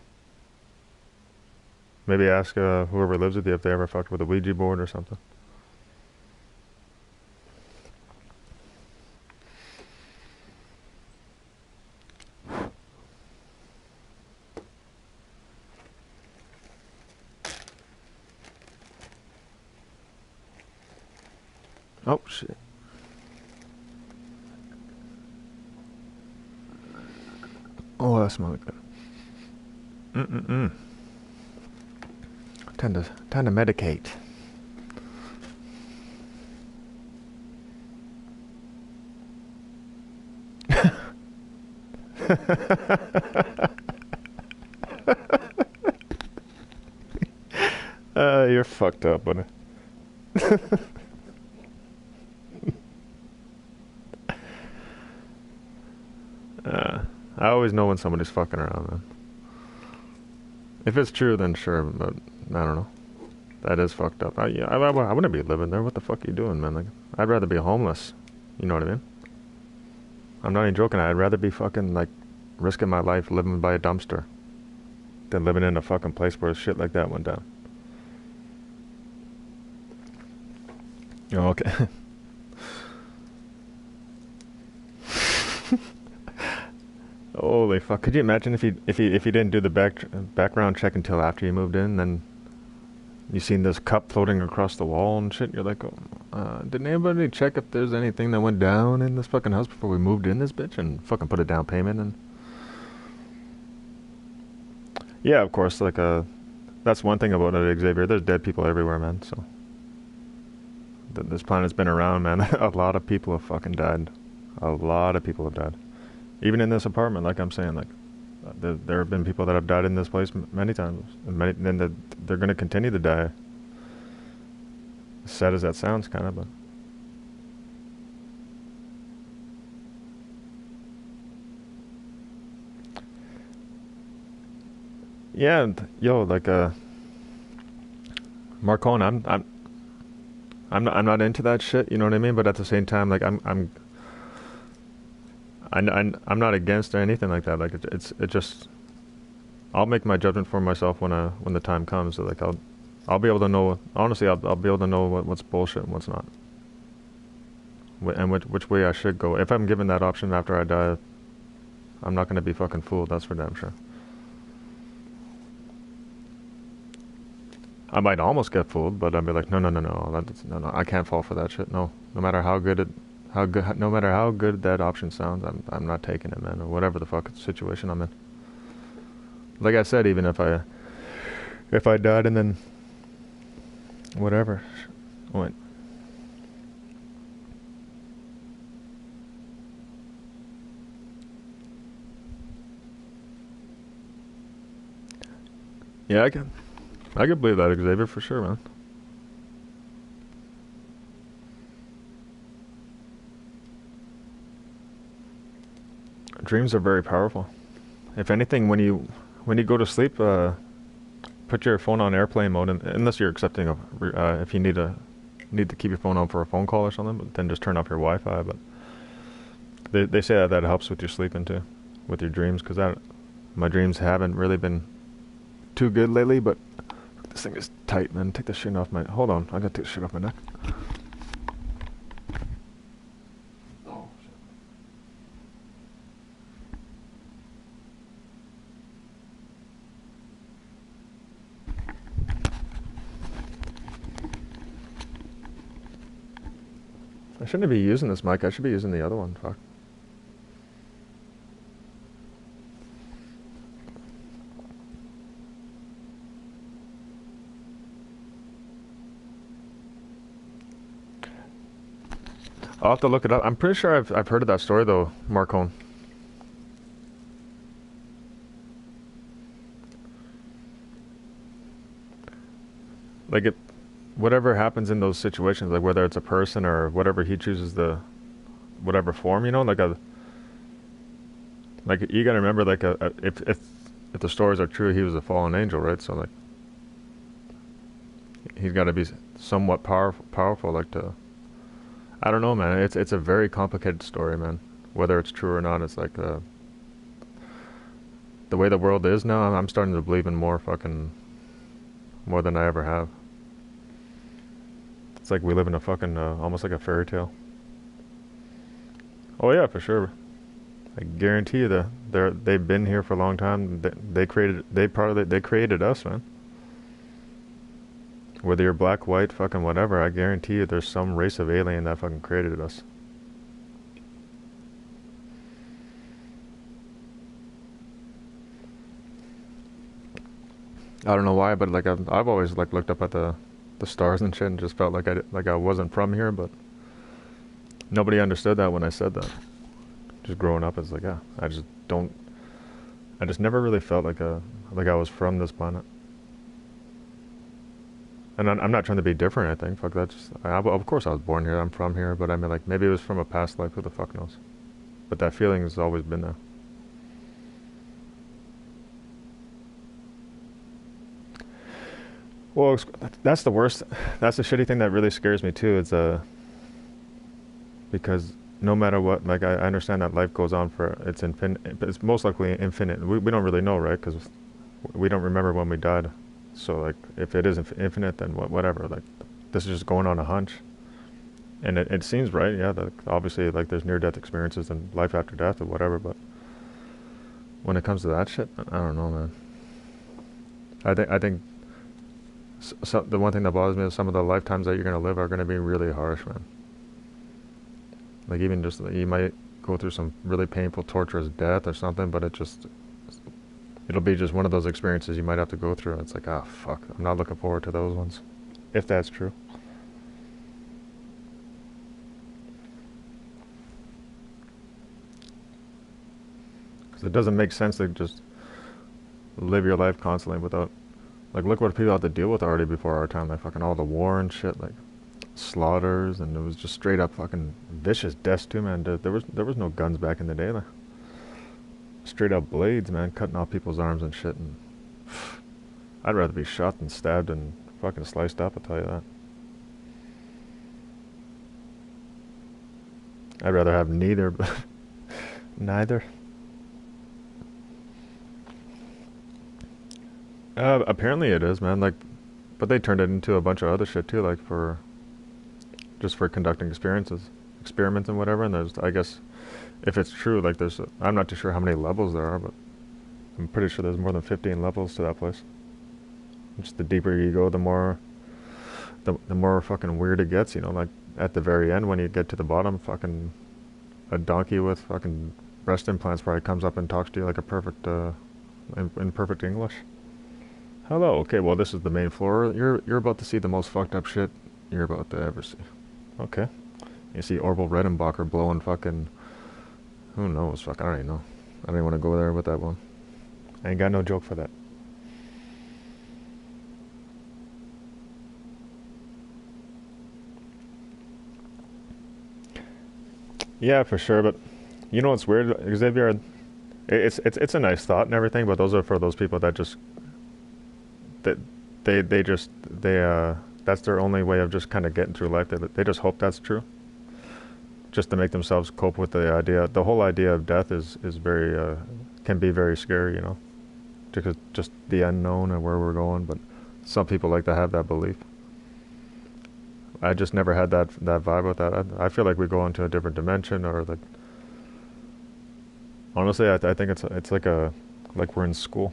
Maybe ask whoever lives with you if they ever fucked with a Ouija board or something. Oh, shit. Oh, that smells good. Mm-mm-mm. Time to medicate. You're fucked up, buddy. I always know when somebody's fucking around, man. If it's true, then sure, but I don't know. That is fucked up. I wouldn't be living there. What the fuck are you doing, man? Like, I'd rather be homeless. You know what I mean? I'm not even joking. I'd rather be fucking, like, risking my life living by a dumpster than living in a fucking place where shit like that went down. Oh, okay. Holy fuck! Could you imagine if he didn't do the background check until after you moved in, then you seen this cup floating across the wall and shit? You're like, oh, didn't anybody check if there's anything that went down in this fucking house before we moved in this bitch and fucking put a down payment in? Yeah, of course. Like, that's one thing about it, Xavier. There's dead people everywhere, man. So this planet's been around, man. A lot of people have fucking died. A lot of people have died. Even in this apartment, like I'm saying, like there have been people that have died in this place many times, and they're going to continue to die. As sad as that sounds, kind of, but yeah, yo, like Marcone, I'm not into that shit. You know what I mean? But at the same time, like I'm not against or anything like that. Like it just I'll make my judgment for myself when the time comes. So like I'll be able to know. Honestly, I'll be able to know what's bullshit and what's not, and which way I should go. If I'm given that option after I die, I'm not gonna be fucking fooled. That's for damn sure. I might almost get fooled, but I'd be like, no, no, I can't fall for that shit. No, no matter how good no matter how good that option sounds, I'm not taking it, man, or whatever the fuck situation I'm in. Like I said, even if I died and then whatever, wait. Yeah, I can believe that, Xavier, for sure, man. Dreams are very powerful. If anything, when you go to sleep, put your phone on airplane mode, unless you're accepting if you need to keep your phone on for a phone call or something, but then just turn off your Wi-Fi. But they say that helps with your sleeping too, with your dreams, because my dreams haven't really been too good lately. But this thing is tight, man. Take the shit off my. Hold on, I gotta take the shit off my neck. I shouldn't be using this mic. I should be using the other one. Fuck. I'll have to look it up. I'm pretty sure I've heard of that story though, Marcone. Like it, whatever happens in those situations, like whether it's a person or whatever he chooses the, whatever form, you know, like you gotta remember, like if the stories are true, he was a fallen angel, right? So like he's got to be somewhat powerful, like to. I don't know, man. It's a very complicated story, man. Whether it's true or not, it's like the way the world is now. I'm starting to believe in more than I ever have. It's like we live in a fucking almost like a fairy tale. Oh yeah, for sure. I guarantee you that they've been here for a long time. They created us, man. Whether you're black, white, fucking whatever, I guarantee you there's some race of alien that fucking created us. I don't know why, but like I've always like looked up at the stars and shit and just felt like I wasn't from here, but nobody understood that when I said that. Just growing up, it's like, yeah, I just never really felt like I was from this planet. And I'm not trying to be different. I think fuck that. Of course I was born here. I'm from here, but I mean like maybe it was from a past life. Who the fuck knows? But that feeling has always been there. Well, that's the worst. That's the shitty thing that really scares me too. It's because no matter what, like I understand that life goes on for it's infinite. But it's most likely infinite. We don't really know, right? Because we don't remember when we died. So like, if it is infinite, then whatever. Like, this is just going on a hunch, and it seems right. Yeah, that obviously like there's near-death experiences and life after death or whatever. But when it comes to that shit, I don't know, man. I think so, the one thing that bothers me is some of the lifetimes that you're gonna live are gonna be really harsh, man. Like even just you might go through some really painful, torturous death or something, but it'll be just one of those experiences you might have to go through. It's like, ah, fuck, I'm not looking forward to those ones, if that's true. Because it doesn't make sense to just live your life constantly without, like, look what people had to deal with already before our time, like fucking all the war and shit, like slaughters, and it was just straight up fucking vicious deaths too, man. There was no guns back in the day, like straight up blades, man, cutting off people's arms and shit. And I'd rather be shot than stabbed and fucking sliced up, I'll tell you that. I'd rather have neither, but neither. Apparently it is, man. Like, but they turned it into a bunch of other shit too, like for conducting experiments and whatever. And there's, I guess, if it's true, like I'm not too sure how many levels there are, but I'm pretty sure there's more than 15 levels to that place. Just the deeper you go, the more fucking weird it gets, you know. Like at the very end, when you get to the bottom, fucking a donkey with fucking breast implants probably comes up and talks to you like a perfect, in perfect English. Hello. Okay, well this is the main floor. You're about to see the most fucked up shit you're about to ever see. Okay. You see Orville Redenbacher blowing fucking. Who knows? Fuck, I don't even know. I don't even want to go there with that one. I ain't got no joke for that. Yeah, for sure. But you know what's weird, Xavier? It's a nice thought and everything, but those are for those people that just that they that's their only way of just kind of getting through life. They just hope that's true, just to make themselves cope with the idea. The whole idea of death is very can be very scary, you know, because just the unknown and where we're going. But some people like to have that belief. I just never had that vibe with that. I feel like we go into a different dimension, or like honestly, I think it's like we're in school.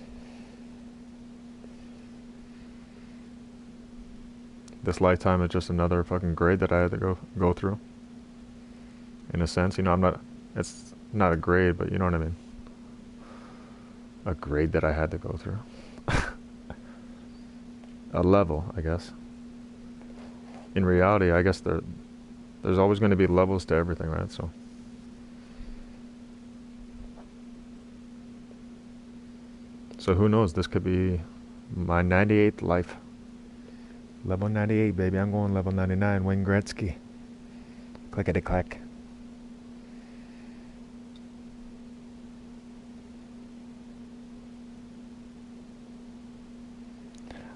This lifetime is just another fucking grade that I had to go through. In a sense, you know, it's not a grade, but you know what I mean. A grade that I had to go through. A level, I guess. In reality, I guess there's always going to be levels to everything, right? So who knows? This could be my 98th life. Level 98, baby. I'm going level 99. Wayne Gretzky. Clickety clack.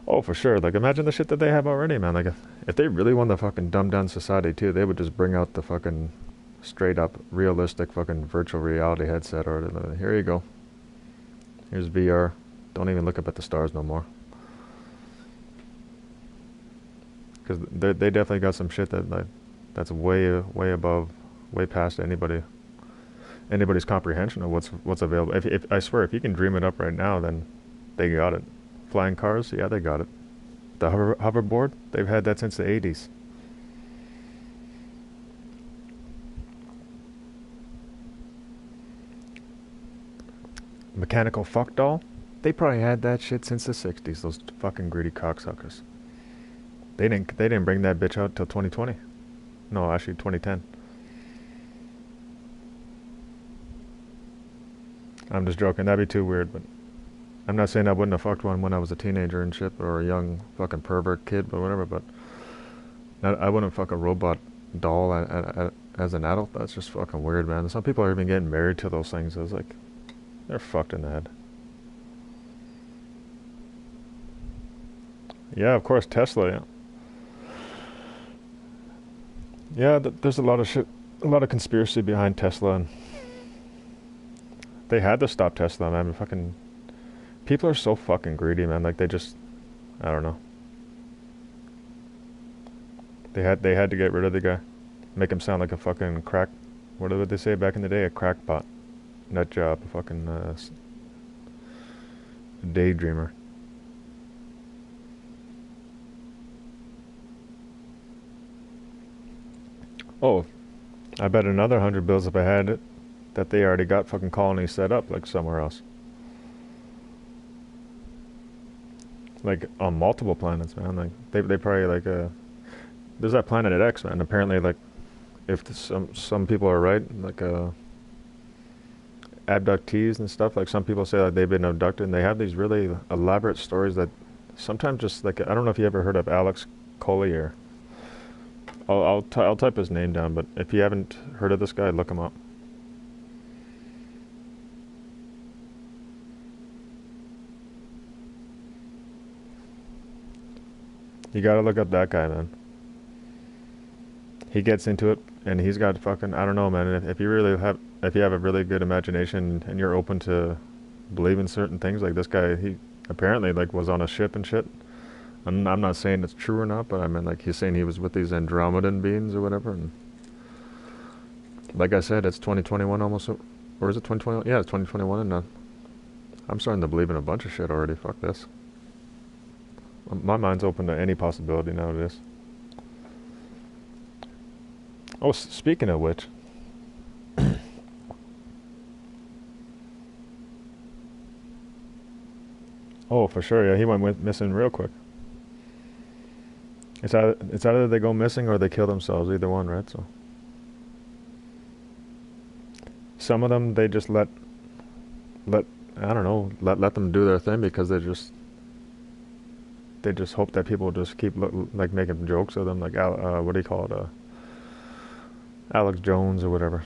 Oh, for sure. Like, imagine the shit that they have already, man. Like, if they really want to fucking dumb down society too, they would just bring out the fucking straight up realistic fucking virtual reality headset, or here you go. Here's VR. Don't even look up at the stars no more. Because they definitely got some shit that's way above, way past anybody's comprehension of what's available. If I swear, if you can dream it up right now, then they got it. Flying cars, yeah, they got it. The hoverboard, they've had that since the 80s. Mechanical fuck doll, they probably had that shit since the 60s. Those fucking greedy cocksuckers. They didn't bring that bitch out till 2020. No, actually 2010. I'm just joking. That'd be too weird, but I'm not saying I wouldn't have fucked one when I was a teenager and shit, or a young fucking pervert kid, but whatever. But I wouldn't fuck a robot doll as an adult. That's just fucking weird, man. Some people are even getting married to those things. It's like, they're fucked in the head. Yeah, of course, Tesla, yeah. Yeah, there's a lot of shit, a lot of conspiracy behind Tesla, and they had to stop Tesla, man. Fucking people are so fucking greedy, man. Like, they just, I don't know. They had to get rid of the guy, make him sound like a fucking crack. What did they say back in the day? A crackpot, nut job, a fucking daydreamer. Oh, I bet another 100 bills if I had it that they already got fucking colonies set up like somewhere else. Like on multiple planets, man. Like they probably like there's that planet X, man. Apparently, like if some people are right, like abductees and stuff. Like some people say that they've been abducted, and they have these really elaborate stories that sometimes just like, I don't know if you ever heard of Alex Collier. I'll type his name down, but if you haven't heard of this guy, look him up. You gotta look up that guy, man. He gets into it, and he's got fucking, I don't know, man. If you have a really good imagination and you're open to believing certain things, like this guy, he apparently like was on a ship and shit. I'm not saying it's true or not, but I mean, like, he's saying he was with these Andromedan beings or whatever, and like I said, it's 2021 almost, or is it 2021? Yeah, it's 2021, and I'm starting to believe in a bunch of shit already. Fuck this. My mind's open to any possibility nowadays. Oh, speaking of which, oh, for sure, yeah, he went missing real quick. It's either they go missing or they kill themselves, either one, right? So some of them they just let I don't know, let them do their thing because they just hope that people just keep like making jokes of them, like what do you call it, Alex Jones or whatever.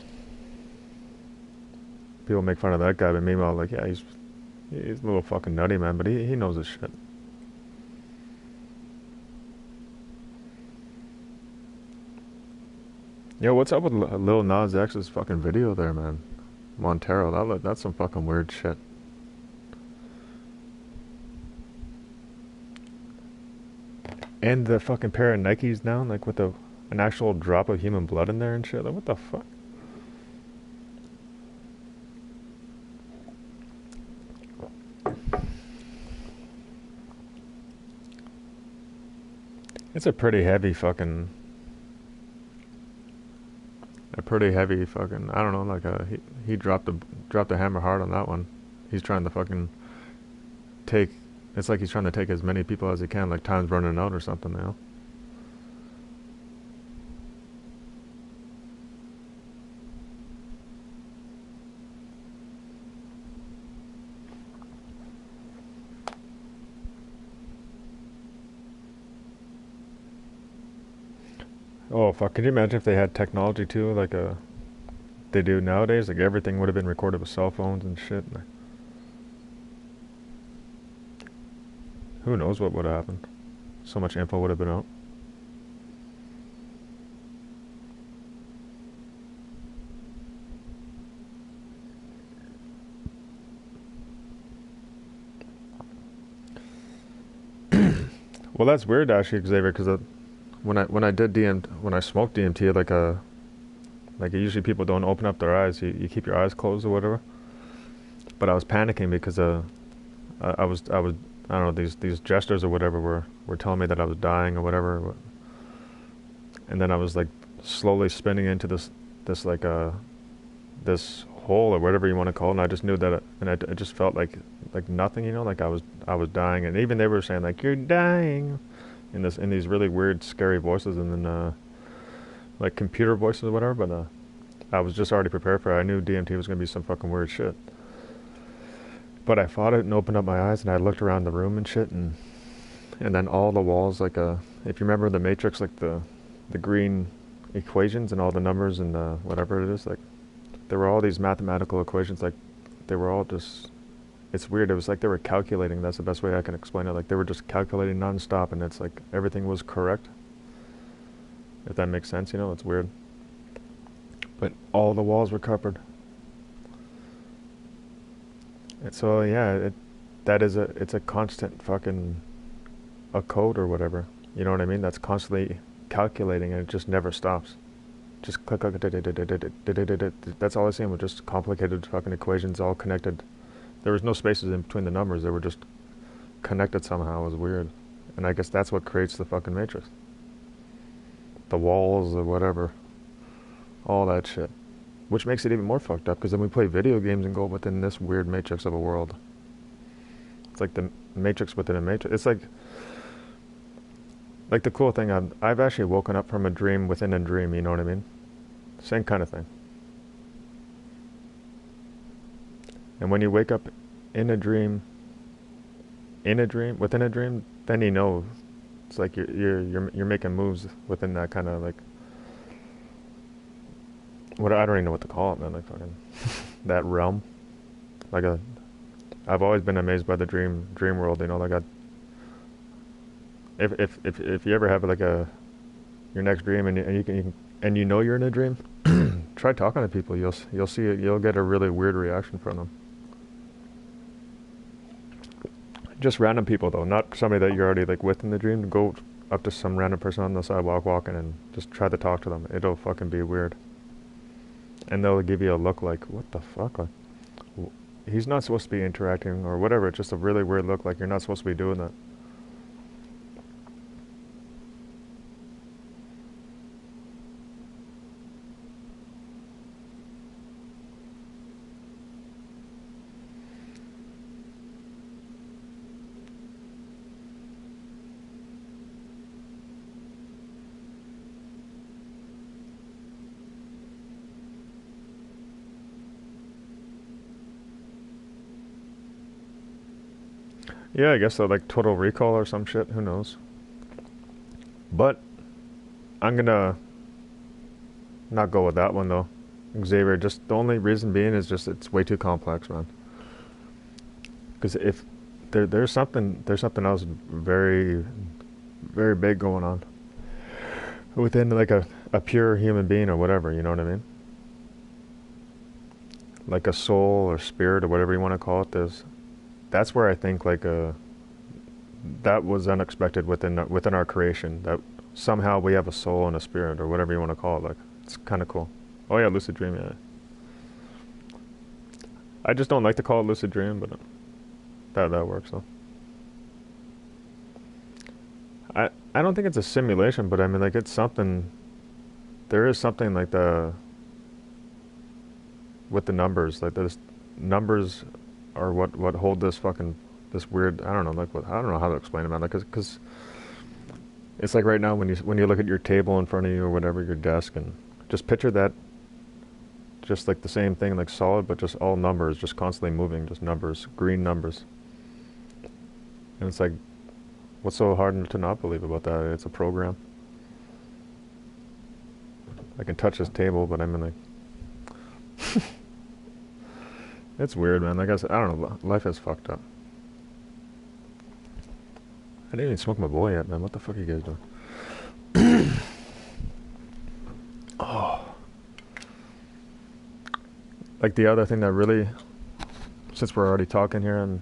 People make fun of that guy, but meanwhile, like, yeah, he's a little fucking nutty, man, but he knows his shit. Yo, what's up with Lil Nas X's fucking video there, man? Montero, that's some fucking weird shit. And the fucking pair of Nikes down, like with an actual drop of human blood in there and shit. Like, what the fuck? It's a pretty heavy fucking. A pretty heavy fucking. I don't know, like he dropped the hammer hard on that one. He's trying to fucking take. It's like he's trying to take as many people as he can. Like time's running out or something, you know. Oh fuck! Can you imagine if they had technology too, like they do nowadays? Like everything would have been recorded with cell phones and shit. Like, who knows what would have happened? So much info would have been out. Well, that's weird actually, Xavier, because when I smoked DMT, like usually people don't open up their eyes. You keep your eyes closed or whatever. But I was panicking because I was I don't know, these gestures or whatever were telling me that I was dying or whatever. And then I was like slowly spinning into this like this hole or whatever you want to call it. And I just knew that and I just felt like nothing, you know, like I was dying. And even they were saying like you're dying in these really weird scary voices, and then like computer voices or whatever. But I was just already prepared for it. I knew DMT was gonna be some fucking weird shit. But I fought it and opened up my eyes and I looked around the room and shit, and then all the walls, like if you remember the Matrix, like the green equations and all the numbers and whatever it is, like there were all these mathematical equations, like they were all just, it's weird. It was like they were calculating. That's the best way I can explain it. Like they were just calculating nonstop, and it's like everything was correct. If that makes sense, you know, it's weird. But all the walls were covered. And so yeah, it's a constant fucking a code or whatever. You know what I mean? That's constantly calculating and it just never stops. Just click, click, that's all I seen was just complicated fucking equations all connected. There was no spaces in between the numbers. They were just connected somehow. It was weird. And I guess that's what creates the fucking matrix. The walls or whatever. All that shit. Which makes it even more fucked up, because then we play video games and go within this weird matrix of a world. It's like the matrix within a matrix. It's like the cool thing, I've actually woken up from a dream within a dream, you know what I mean? Same kind of thing. And when you wake up in a dream, within a dream, then you know, it's like you're making moves within that kind of like, what, I don't even know what to call it, man. Like fucking that realm. Like I've always been amazed by the dream world. You know, like if you ever have like your next dream and you can and you know you're in a dream, try talking to people. You'll see it. You'll get a really weird reaction from them. Just random people though, not somebody that you're already like with in the dream. Go up to some random person on the sidewalk walking and just try to talk to them. It'll fucking be weird. And they'll give you a look like, what the fuck? Like, he's not supposed to be interacting or whatever. It's just a really weird look, like you're not supposed to be doing that. Yeah, I guess so, like Total Recall or some shit. Who knows? But I'm gonna not go with that one though, Xavier. Just the only reason being is just it's way too complex, man. Because if there's something else very very big going on within like a pure human being or whatever. You know what I mean? Like a soul or spirit or whatever you want to call it. That's where I think like that was unexpected within our creation, that somehow we have a soul and a spirit or whatever you want to call it. Like it's kind of cool. Oh yeah, lucid dream. Yeah, I just don't like to call it lucid dream, but that works though. I don't think it's a simulation, but I mean like it's something. There is something like the with the numbers, like those numbers are what hold this weird, I don't know, like what, I don't know how to explain it, man. Like because it's like right now when you look at your table in front of you or whatever, your desk, and just picture that, just like the same thing, like solid, but just all numbers, just constantly moving, just numbers, green numbers. And it's like, what's so hard to not believe about that? It's a program. I can touch this table, but I mean like, it's weird, man. Like I said, I don't know. Life is fucked up. I didn't even smoke my boy yet, man. What the fuck are you guys doing? Oh. Like the other thing that really, since we're already talking here and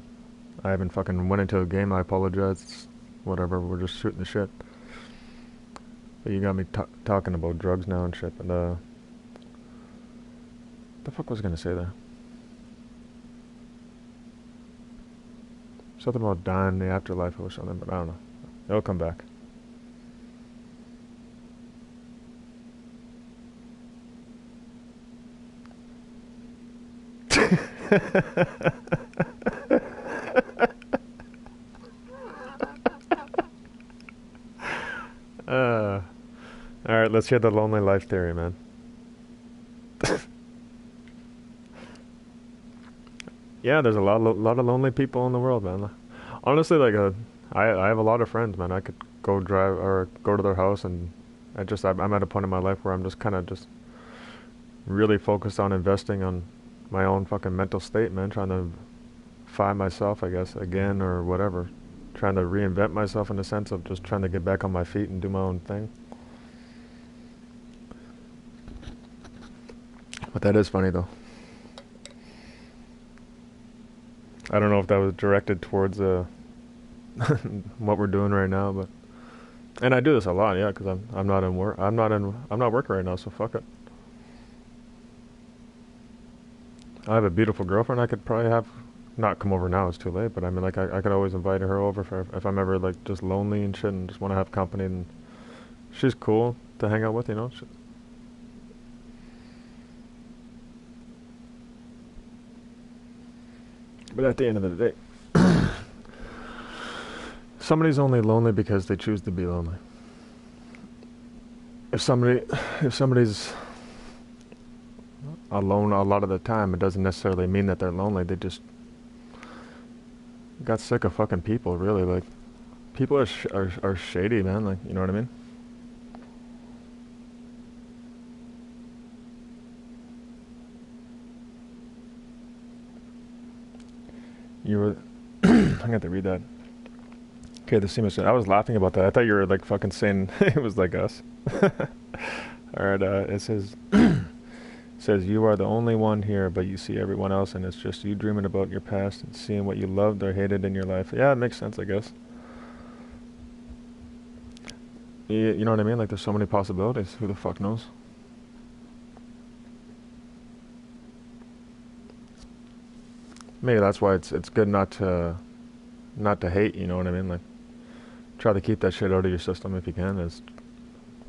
I haven't fucking went into a game, I apologize. It's whatever, we're just shooting the shit. But you got me talking about drugs now and shit. But the fuck was I gonna say there? Something about dying in the afterlife or something, but I don't know. It'll come back. Alright, let's hear the lonely life theory, man. Yeah, there's a lot of lonely people in the world, man. Honestly, like, I have a lot of friends, man. I could go drive or go to their house, and I'm at a point in my life where I'm just kind of just really focused on investing on my own fucking mental state, man. Trying to find myself, I guess, again or whatever. Trying to reinvent myself in the sense of just trying to get back on my feet and do my own thing. But that is funny, though. I don't know if that was directed towards what we're doing right now, but and I do this a lot, yeah, because I'm not in work. I'm not working right now, so fuck it. I have a beautiful girlfriend. I could probably have not come over now. It's too late, but I mean, like I could always invite her over if I'm ever like just lonely and shit and just want to have company. And she's cool to hang out with, you know. But at the end of the day, somebody's only lonely because they choose to be lonely. If somebody's alone a lot of the time, it doesn't necessarily mean that they're lonely. They just got sick of fucking people, really. Like, people are shady, man. Like, you know what I mean? You were... I got to read that. Okay, the seamless... I was laughing about that. I thought you were, like, fucking saying it was like us. Alright, it says... says, you are the only one here, but you see everyone else, and it's just you dreaming about your past and seeing what you loved or hated in your life. Yeah, it makes sense, I guess. You know what I mean? Like, there's so many possibilities. Who the fuck knows? Maybe that's why it's good not to hate. You know what I mean? Like, try to keep that shit out of your system if you can. As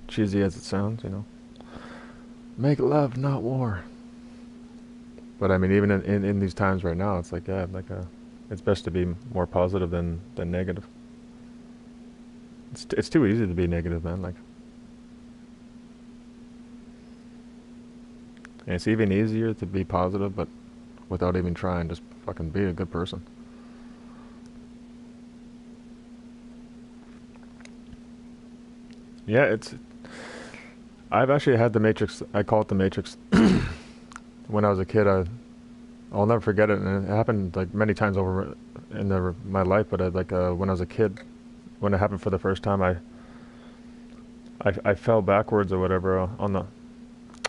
cheesy as it sounds, you know. Make love, not war. But I mean, even in these times right now, it's like, yeah, like it's best to be more positive than negative. It's too easy to be negative, man. Like, and it's even easier to be positive, but without even trying, just fucking be a good person. Yeah, I've actually had the Matrix. I call it the Matrix. When I was a kid, I'll never forget it, and it happened like many times over in my life. But when I was a kid, when it happened for the first time, I fell backwards or whatever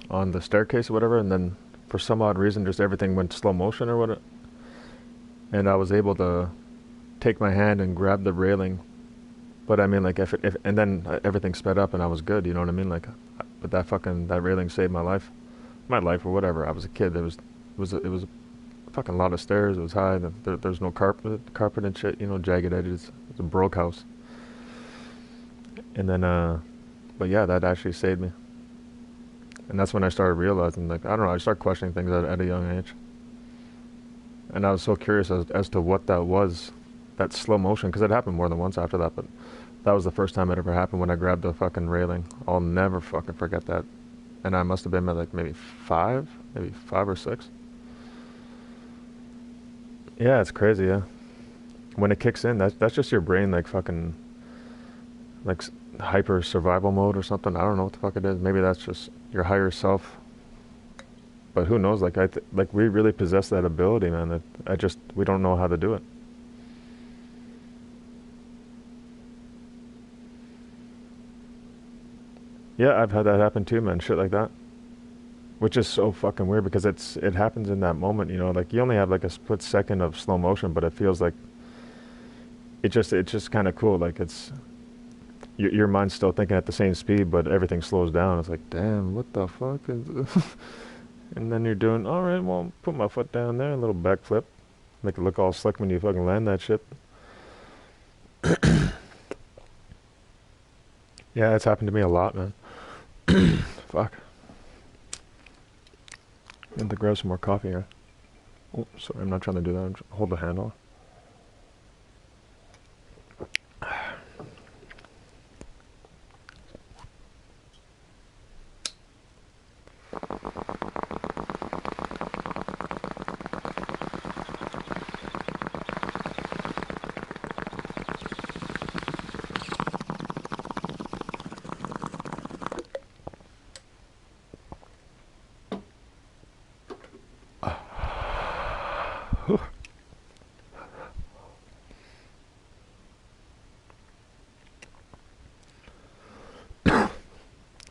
on the staircase or whatever, and then for some odd reason, just everything went slow motion or whatever, and I was able to take my hand and grab the railing. But I mean, like, if and then everything sped up and I was good. You know what I mean? Like, but that railing saved my life or whatever. I was a kid. It was a fucking lot of stairs. It was high. There's no carpet and shit. You know, jagged edges. It's a broke house. And then, but yeah, that actually saved me. And that's when I started realizing, like, I don't know, I started questioning things at a young age. And I was so curious as to what that was, that slow motion, because it happened more than once after that, but that was the first time it ever happened when I grabbed the fucking railing. I'll never fucking forget that. And I must have been like maybe five or six. Yeah, it's crazy, yeah. When it kicks in, that's just your brain, like, fucking, like, hyper survival mode or something. I don't know what the fuck it is. Maybe that's just your higher self. But who knows? Like like we really possess that ability, man. That we don't know how to do it. Yeah, I've had that happen too, man. Shit like that, which is so fucking weird because it happens in that moment. You know, like you only have like a split second of slow motion, but it feels like it's just kind of cool. Like it's your mind's still thinking at the same speed, but everything slows down. It's like, damn, what the fuck is and then you're doing, all right, well, put my foot down there, a little backflip, make it look all slick when you fucking land that shit. Yeah, it's happened to me a lot, man. Fuck. I have to grab some more coffee here. Oh, sorry, I'm not trying to do that. Hold the handle.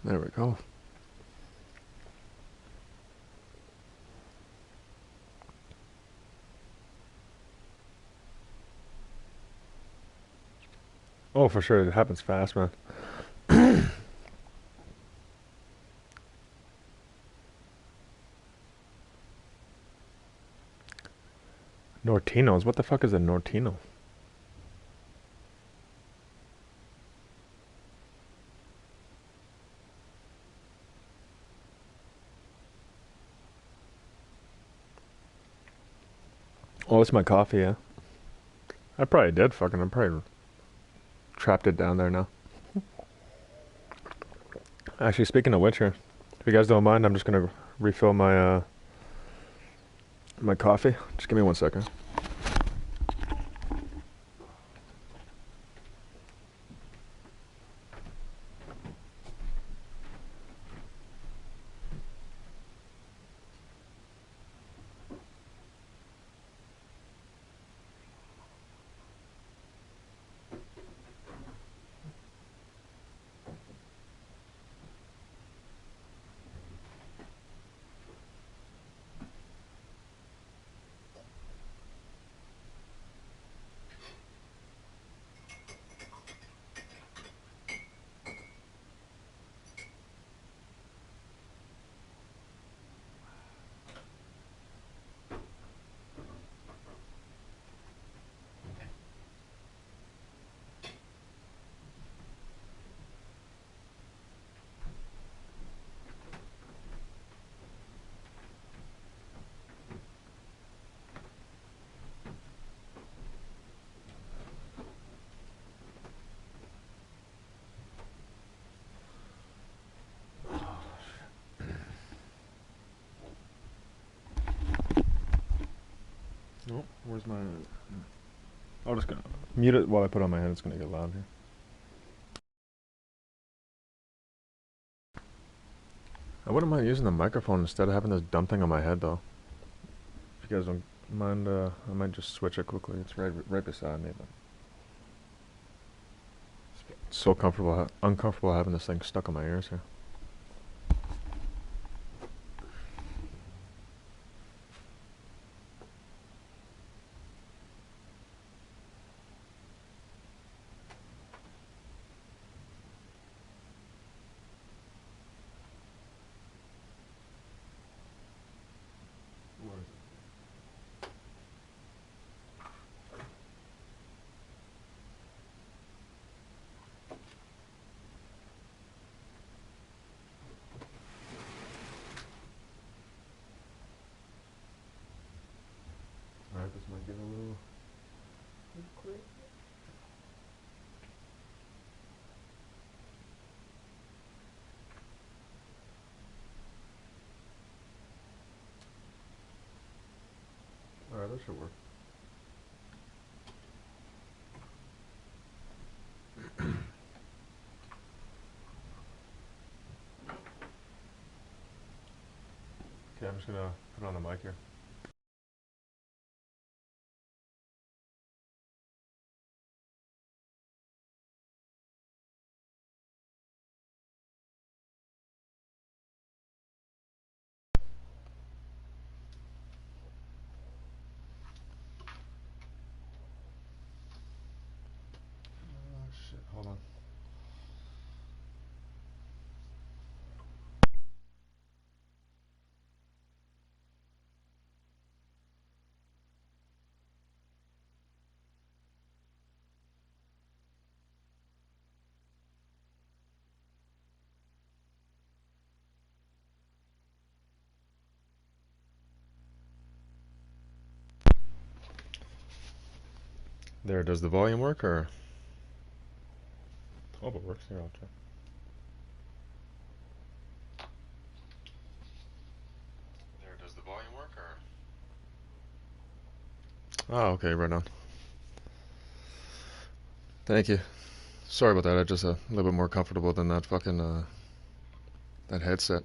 There we go. Oh, for sure, it happens fast, man. Nortinos? What the fuck is a Nortino? Oh, it's my coffee, yeah. I probably did fucking. I probably trapped it down there now. Actually, speaking of which here, if you guys don't mind, I'm just gonna refill my coffee. Just give me 1 second. Oh, where's my? I'm just gonna mute it while I put it on my head. It's gonna get loud here. I wouldn't mind using the microphone instead of having this dumb thing on my head, though. If you guys don't mind, I might just switch it quickly. It's right beside me, but it's so comfortable, uncomfortable having this thing stuck on my ears here. just gonna put on the mic here. Oh shit, hold on. There, does the volume work or? Hope it works. Here, I'll check. There, does the volume work or? Oh, okay, right on. Thank you. Sorry about that. I just a little bit more comfortable than that fucking that headset.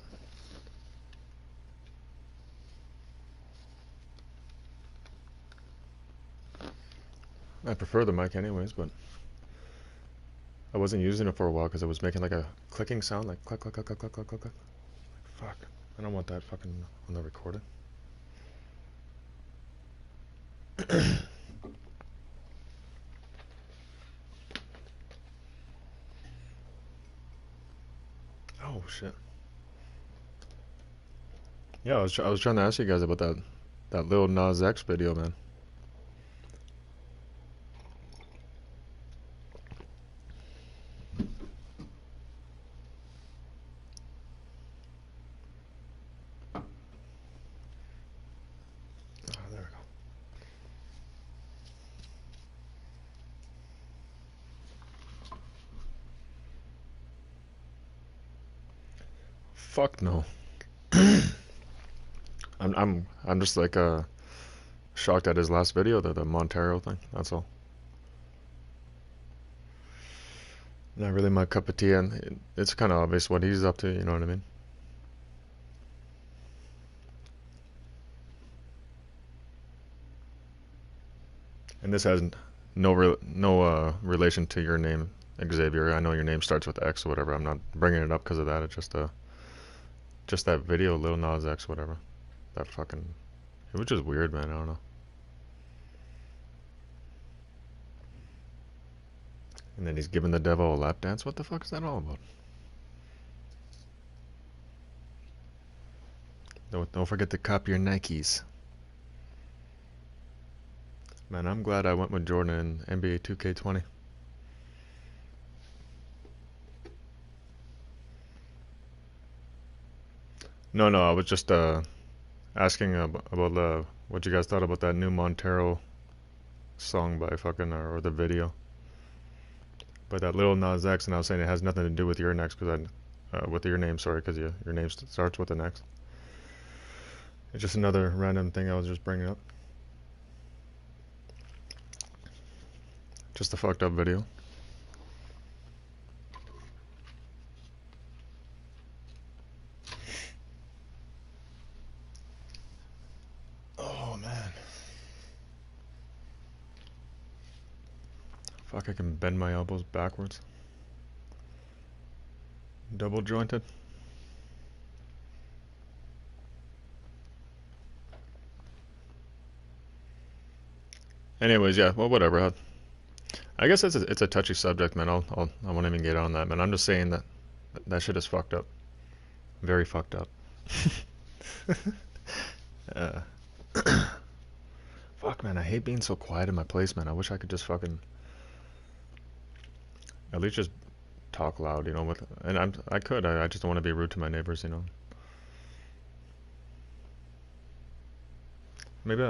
I prefer the mic anyways, but I wasn't using it for a while because it was making like a clicking sound, like click, click, click, click, click, click, click. Like, fuck. I don't want that fucking on the recording. Oh shit. Yeah, I was trying to ask you guys about that little Nas X video, man. Oh, there we go. Fuck no. I'm just like shocked at his last video, the Montero thing. That's all. Not really my cup of tea, and it's kind of obvious what he's up to. You know what I mean? And this has no relation to your name, Xavier. I know your name starts with X or whatever. I'm not bringing it up because of that. It's just that video, Lil Nas X, whatever. That fucking, it was just weird, man. I don't know. And then he's giving the devil a lap dance. What the fuck is that all about? Don't forget to cop your Nikes. Man, I'm glad I went with Jordan in NBA 2K20. No, I was just asking about what you guys thought about that new Montero song by fucking or the video. But that little Nas X, and I was saying it has nothing to do with your next because with your name, sorry, because your name starts with an X. It's just another random thing I was just bringing up. Just a fucked up video. Oh man. Fuck, I can bend my elbows backwards. Double jointed. Anyways, yeah, well, whatever. I guess it's a touchy subject, man. I won't even get on that, man. I'm just saying that shit is fucked up. Very fucked up. uh, fuck, man. I hate being so quiet in my place, man. I wish I could just fucking at least just talk loud, you know. And I could. I just don't want to be rude to my neighbors, you know. Maybe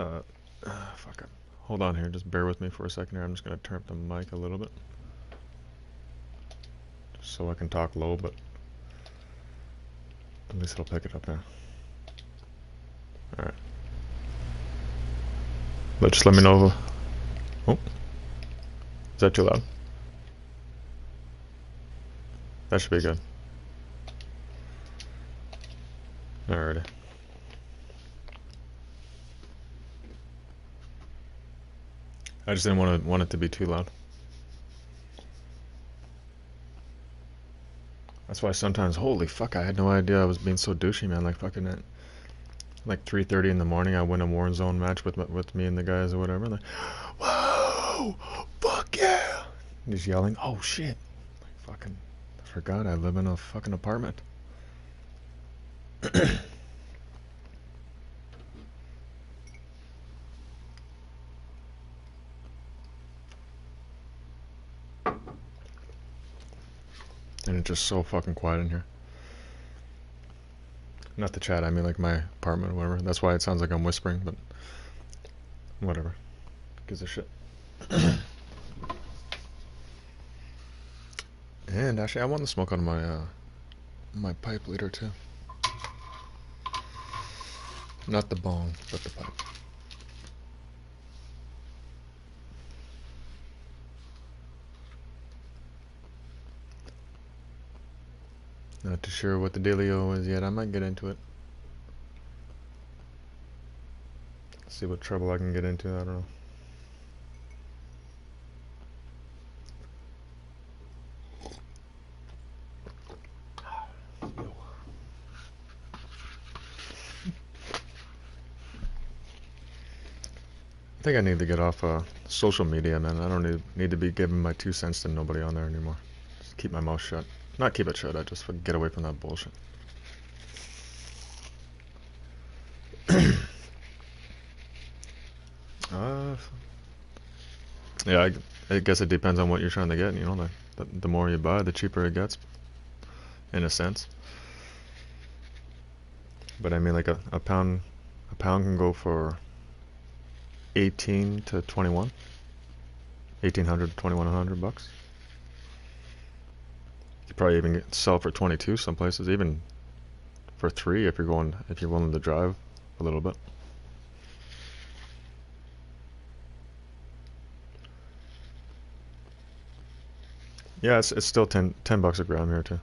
fuck it. Hold on here. Just bear with me for a second here. I'm just gonna turn up the mic a little bit, just so I can talk low, but at least it'll pick it up now. All right. But just let me know. Oh, is that too loud? That should be good. Alrighty. I just didn't want it to be too loud. That's why sometimes, holy fuck, I had no idea I was being so douchey, man. Like fucking at like 3:30 in the morning, I win a Warzone match with me and the guys or whatever. Like, whoa, fuck yeah! He's yelling, oh shit! Like fucking, I forgot I live in a fucking apartment. And it's just so fucking quiet in here. Not the chat, I mean like my apartment or whatever. That's why it sounds like I'm whispering, but whatever. Gives a shit. And actually, I want the smoke out of my pipe later too. Not the bong, but the pipe. Not too sure what the dealio is yet. I might get into it. See what trouble I can get into. I don't know. I think I need to get off social media, man. I don't need to be giving my 2 cents to nobody on there anymore. Just keep my mouth shut. Not keep it shut, I just get away from that bullshit. Yeah, I guess it depends on what you're trying to get, you know, the more you buy, the cheaper it gets, in a sense. But I mean, like a pound can go for 18 to 21, 1,800 to 2,100 bucks. You probably even sell for 22 some places, even for 3 if you're willing to drive a little bit. Yeah, it's still 10 bucks a gram here too.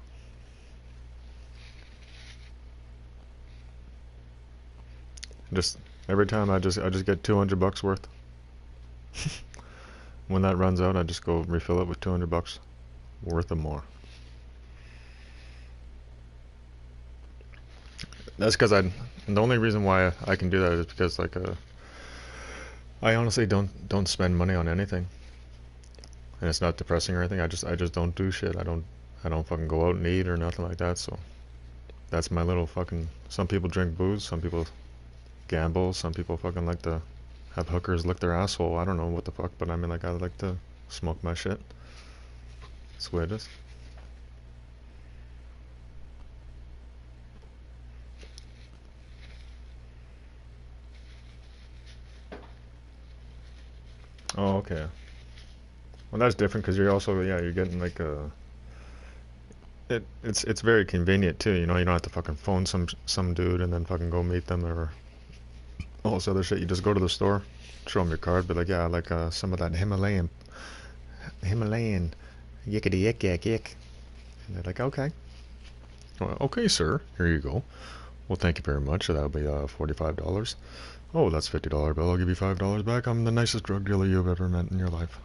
Just every time I just get 200 bucks worth. When that runs out, I just go refill it with 200 bucks worth of more. That's because the only reason why I can do that is because like I honestly don't spend money on anything. And it's not depressing or anything. I just don't do shit. I don't fucking go out and eat or nothing like that. So that's my little fucking. Some people drink booze. Some people gamble. Some people fucking like to have hookers lick their asshole. I don't know what the fuck, but I mean like I like to smoke my shit. That's the way it is. Oh, okay. Well, that's different because you're also you're getting like a. It's very convenient too. You know, you don't have to fucking phone some dude and then fucking go meet them or all this other shit. You just go to the store, show them your card, be like, yeah, I like some of that Himalayan yickety yick yak yick. And they're like, okay. Well, okay, sir. Here you go. Well, thank you very much. That'll be $45. Oh, that's $50 bill. I'll give you $5 back. I'm the nicest drug dealer you've ever met in your life.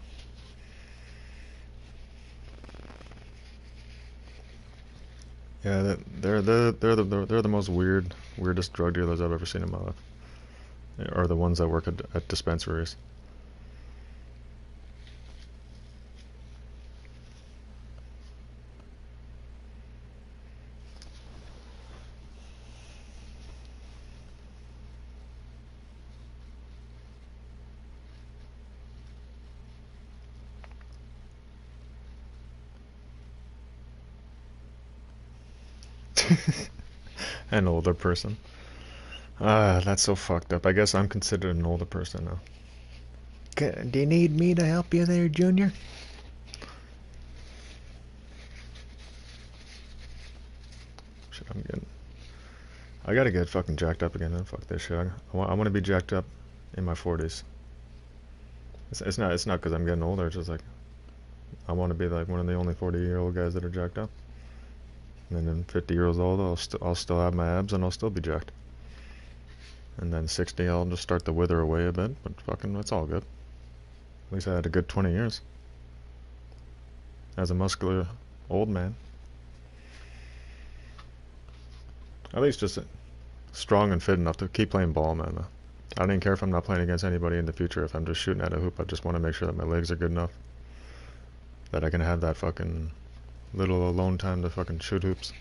Yeah, they're the most weirdest drug dealers I've ever seen in my life. They are the ones that work at dispensaries. An older person. Ah, that's so fucked up. I guess I'm considered an older person now. Do you need me to help you there, Junior? Shit, I gotta get fucking jacked up again. Fuck this shit. I want to be jacked up in my 40s. It's not because I'm getting older. It's just like I want to be like one of the only 40-year-old guys that are jacked up. And then 50 years old, I'll still have my abs and I'll still be jacked. And then 60, I'll just start to wither away a bit. But fucking, it's all good. At least I had a good 20 years as a muscular old man. At least just strong and fit enough to keep playing ball, man. I don't even care if I'm not playing against anybody in the future. If I'm just shooting at a hoop, I just want to make sure that my legs are good enough that I can have that fucking little alone time to fucking shoot hoops.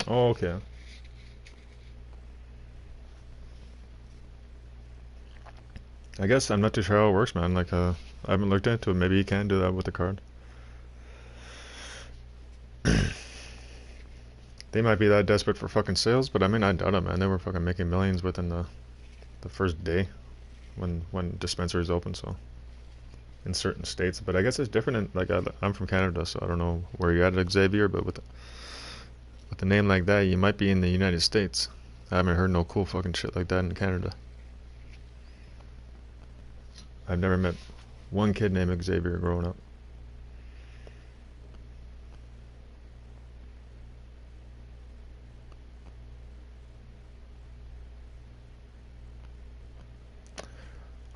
Oh, okay. I guess I'm not too sure how it works, man. Like, I haven't looked into it. Maybe you can do that with the card. They might be that desperate for fucking sales, but I mean, I doubt it, man. They were fucking making millions within the first day when dispensaries open. So in certain states, but I guess it's different. I'm from Canada, so I don't know where you're at, Xavier. But with a name like that, you might be in the United States. I haven't heard no cool fucking shit like that in Canada. I've never met one kid named Xavier growing up.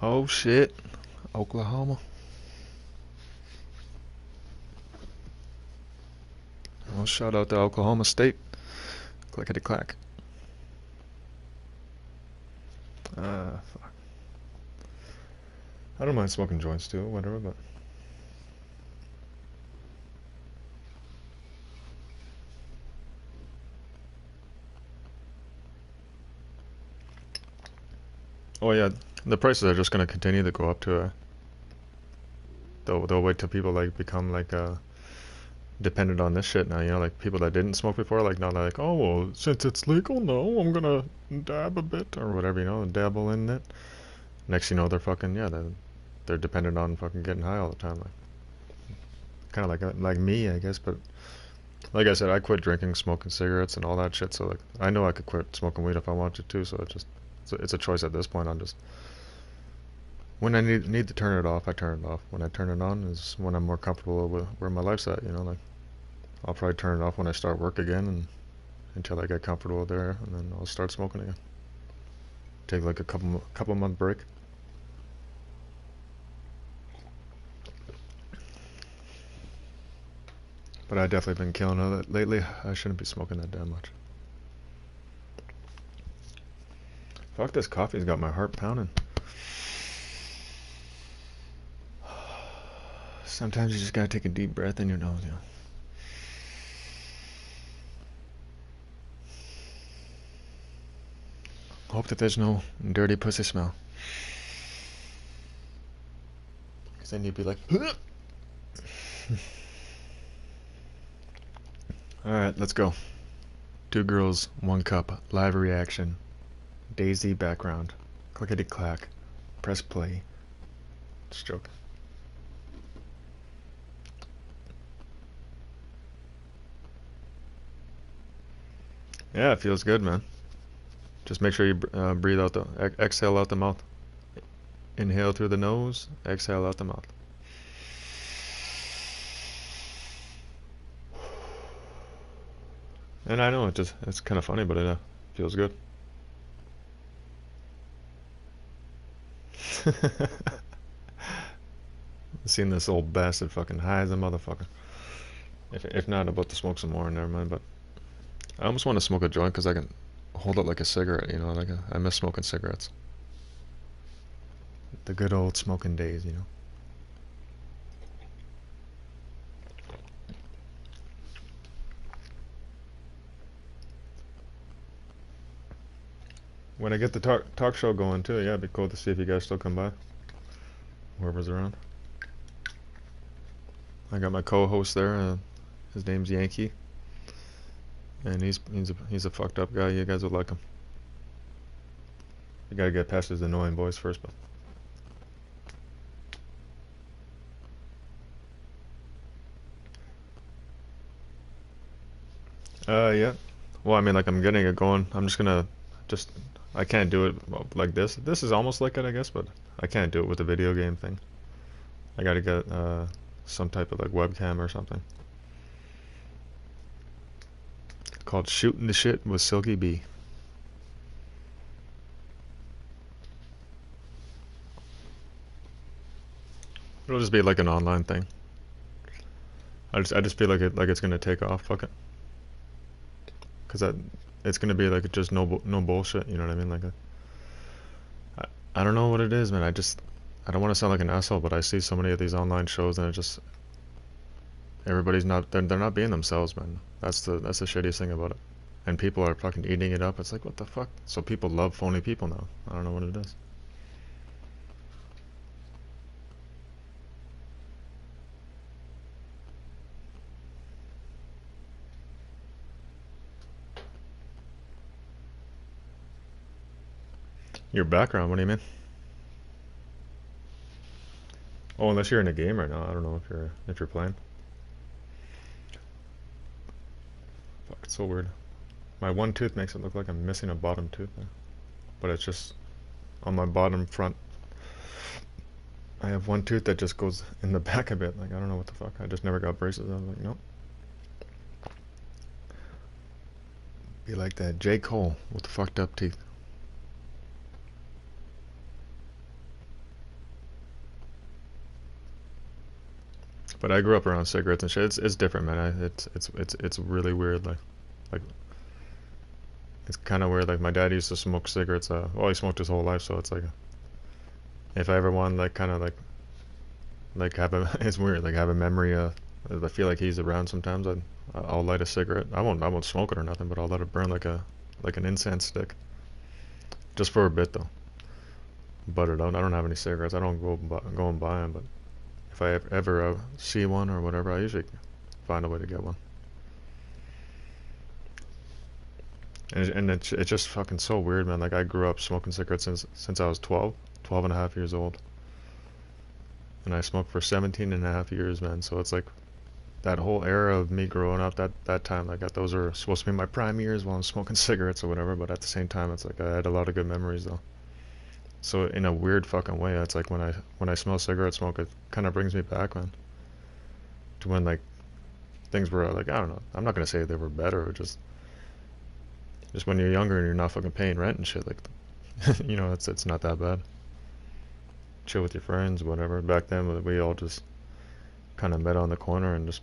Oh shit, Oklahoma. Well, shout out to Oklahoma State. Clickety clack. Fuck. I don't mind smoking joints too, whatever, but. Oh yeah, the prices are just gonna continue to go up to. They'll wait till people like become like dependent on this shit now. You know, like people that didn't smoke before, like not like, oh well, since it's legal now, I'm gonna dab a bit or whatever, you know, dabble in it. Next, you know, they're fucking they're dependent on fucking getting high all the time, kind of like me, I guess. But like I said, I quit drinking, smoking cigarettes, and all that shit. So like, I know I could quit smoking weed if I wanted to. So it's a choice at this point. I'm just when I need to turn it off, I turn it off. When I turn it on is when I'm more comfortable with where my life's at. You know, like I'll probably turn it off when I start work again, and until I get comfortable there, and then I'll start smoking again. Take like a couple month break. But I've definitely been killing it lately. I shouldn't be smoking that damn much. Fuck, this coffee's got my heart pounding. Sometimes you just gotta take a deep breath in your nose, you know. Hope that there's no dirty pussy smell. Because then you'd be like, alright, let's go. 2 girls, 1 cup, live reaction. DayZ background. Clickety clack. Press play. Just joking. Yeah, it feels good, man. Just make sure you breathe out exhale out the mouth. Inhale through the nose, exhale out the mouth. And I know it's kind of funny, but it feels good. Seeing this old bastard fucking high as a motherfucker. If not, I'm about to smoke some more, never mind. But I almost want to smoke a joint because I can hold it like a cigarette, you know. I miss smoking cigarettes. The good old smoking days, you know. When I get the talk show going too, yeah, it'd be cool to see if you guys still come by. Whoever's around. I got my co-host there. His name's Yankee, and he's a fucked up guy. You guys would like him. You gotta get past his annoying voice first, but. Yeah. Well, I mean, like I'm getting it going. I'm just gonna I can't do it like this. This is almost like it, I guess, but I can't do it with the video game thing. I gotta get some type of like webcam or something. Called Shooting the Shit with Silky B. It'll just be like an online thing. I just feel like it's gonna take off. Fuck it, cause it's gonna be like just no bullshit. You know what I mean? I don't know what it is, man. I don't want to sound like an asshole, but I see so many of these online shows, and it just everybody's not they're not being themselves, man. That's the shittiest thing about it. And people are fucking eating it up. It's like, what the fuck? So people love phony people now. I don't know what it is. Your background, what do you mean? Oh, unless you're in a game right now. I don't know if you're playing. Fuck, it's so weird. My one tooth makes it look like I'm missing a bottom tooth, but it's just on my bottom front. I have one tooth that just goes in the back a bit. Like, I don't know what the fuck. I just never got braces. I was like, nope. Be like that J. Cole with the fucked up teeth. But I grew up around cigarettes and shit. It's different, man. It's really weird. Like it's kind of weird. Like my dad used to smoke cigarettes. Well, he smoked his whole life, so it's like if I ever want like kind of like have a it's weird. Like have a memory. I feel like he's around sometimes. I'll light a cigarette. I won't smoke it or nothing, but I'll let it burn like an incense stick, just for a bit though. But I don't have any cigarettes. I don't go and buy them. But if I ever see one or whatever, I usually find a way to get one. And it's just fucking so weird, man. Like I grew up smoking cigarettes since I was 12 and a half years old. And I smoked for 17 and a half years, man. So it's like that whole era of me growing up, that time, like those are supposed to be my prime years while I'm smoking cigarettes or whatever. But at the same time, it's like I had a lot of good memories though. So in a weird fucking way, it's like when I smell cigarette smoke, it kind of brings me back, man, to when like things were like I don't know. I'm not gonna say they were better, or just when you're younger and you're not fucking paying rent and shit. Like it's not that bad. Chill with your friends, whatever. Back then, we all just kind of met on the corner and just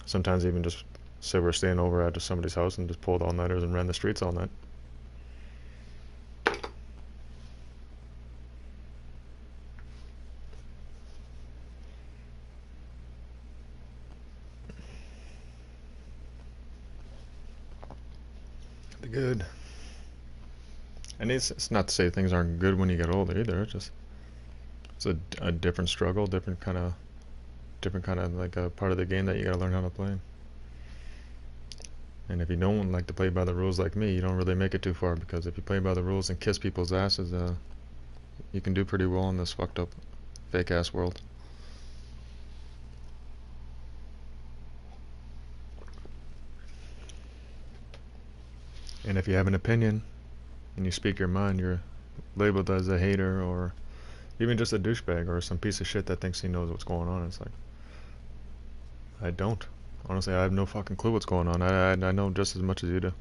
sometimes even just say we're staying over at just somebody's house and just pulled all-nighters and ran the streets all night. The good. And it's not to say things aren't good when you get older either. It's a different struggle, different kind of like a part of the game that you gotta learn how to play. And if you don't like to play by the rules like me, you don't really make it too far, because if you play by the rules and kiss people's asses, you can do pretty well in this fucked up, fake ass world. And if you have an opinion and you speak your mind, you're labeled as a hater or even just a douchebag or some piece of shit that thinks he knows what's going on. It's like, I don't. Honestly, I have no fucking clue what's going on. I know just as much as you do.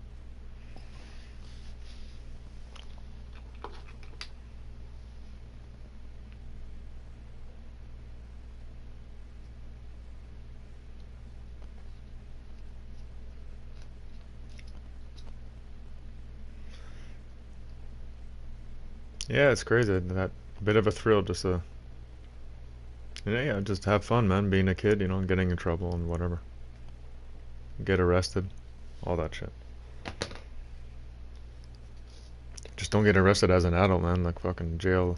Yeah, it's crazy. That bit of a thrill just to, yeah, just have fun, man. Being a kid, getting in trouble and whatever. Get arrested, all that shit. Just don't get arrested as an adult, man. Like fucking jail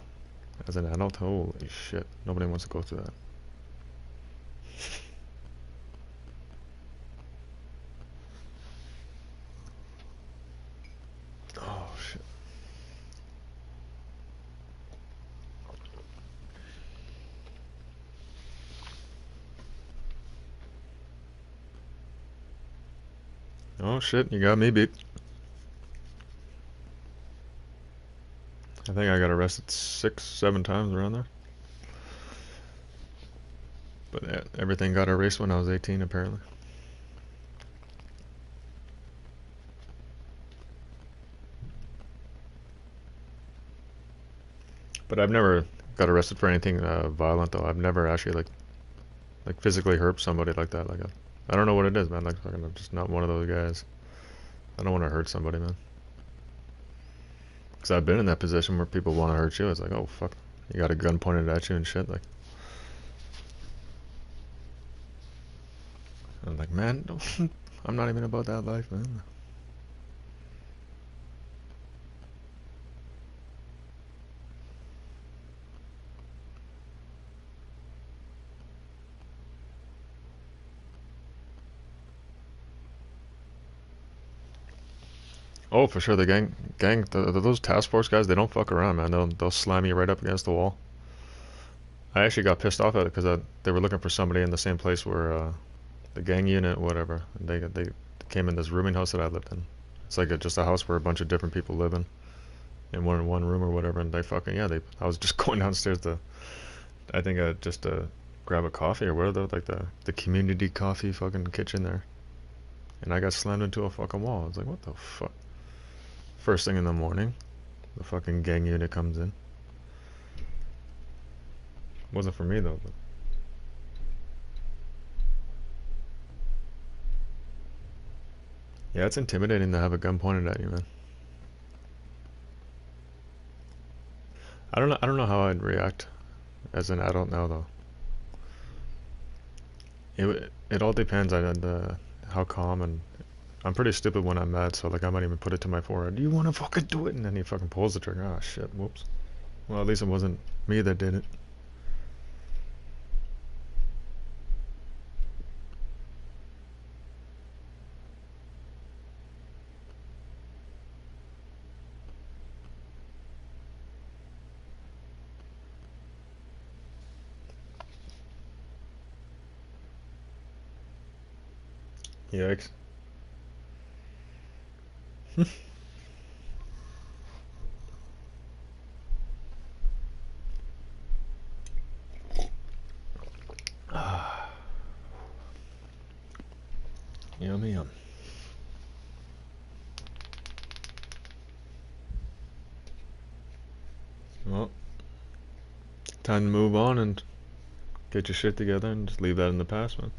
as an adult. Holy shit. Nobody wants to go through that. Oh shit. Oh shit, you got me beat. I think I got arrested 6, 7 times around there. But yeah, everything got erased when I was 18, apparently. But I've never got arrested for anything violent though. I've never actually like physically hurt somebody like that. Like I don't know what it is, man. Like fucking, I'm just not one of those guys. I don't want to hurt somebody, man. Because I've been in that position where people want to hurt you. It's like, oh fuck, you got a gun pointed at you and shit. Like I'm like, man, don't, I'm not even about that life, man. Oh, for sure. The those task force guys, they don't fuck around, man. They'll slam you right up against the wall. I actually got pissed off at it because they were looking for somebody in the same place where the gang unit, whatever. And they came in this rooming house that I lived in. It's like just a house where a bunch of different people live in one room or whatever. And they fucking yeah. They I was just going downstairs to I think just to grab a coffee or whatever, like the community coffee fucking kitchen there. And I got slammed into a fucking wall. I was like, what the fuck? First thing in the morning, the fucking gang unit comes in. Wasn't for me though. But yeah, it's intimidating to have a gun pointed at you, man. I don't know how I'd react as an adult now though. It all depends on the how calm and I'm pretty stupid when I'm mad, so like I might even put it to my forehead. Do you want to fucking do it? And then he fucking pulls the trigger. Ah, shit. Whoops. Well, at least it wasn't me that did it. Yikes. Yummy yum. Well, time to move on and get your shit together and just leave that in the past, man.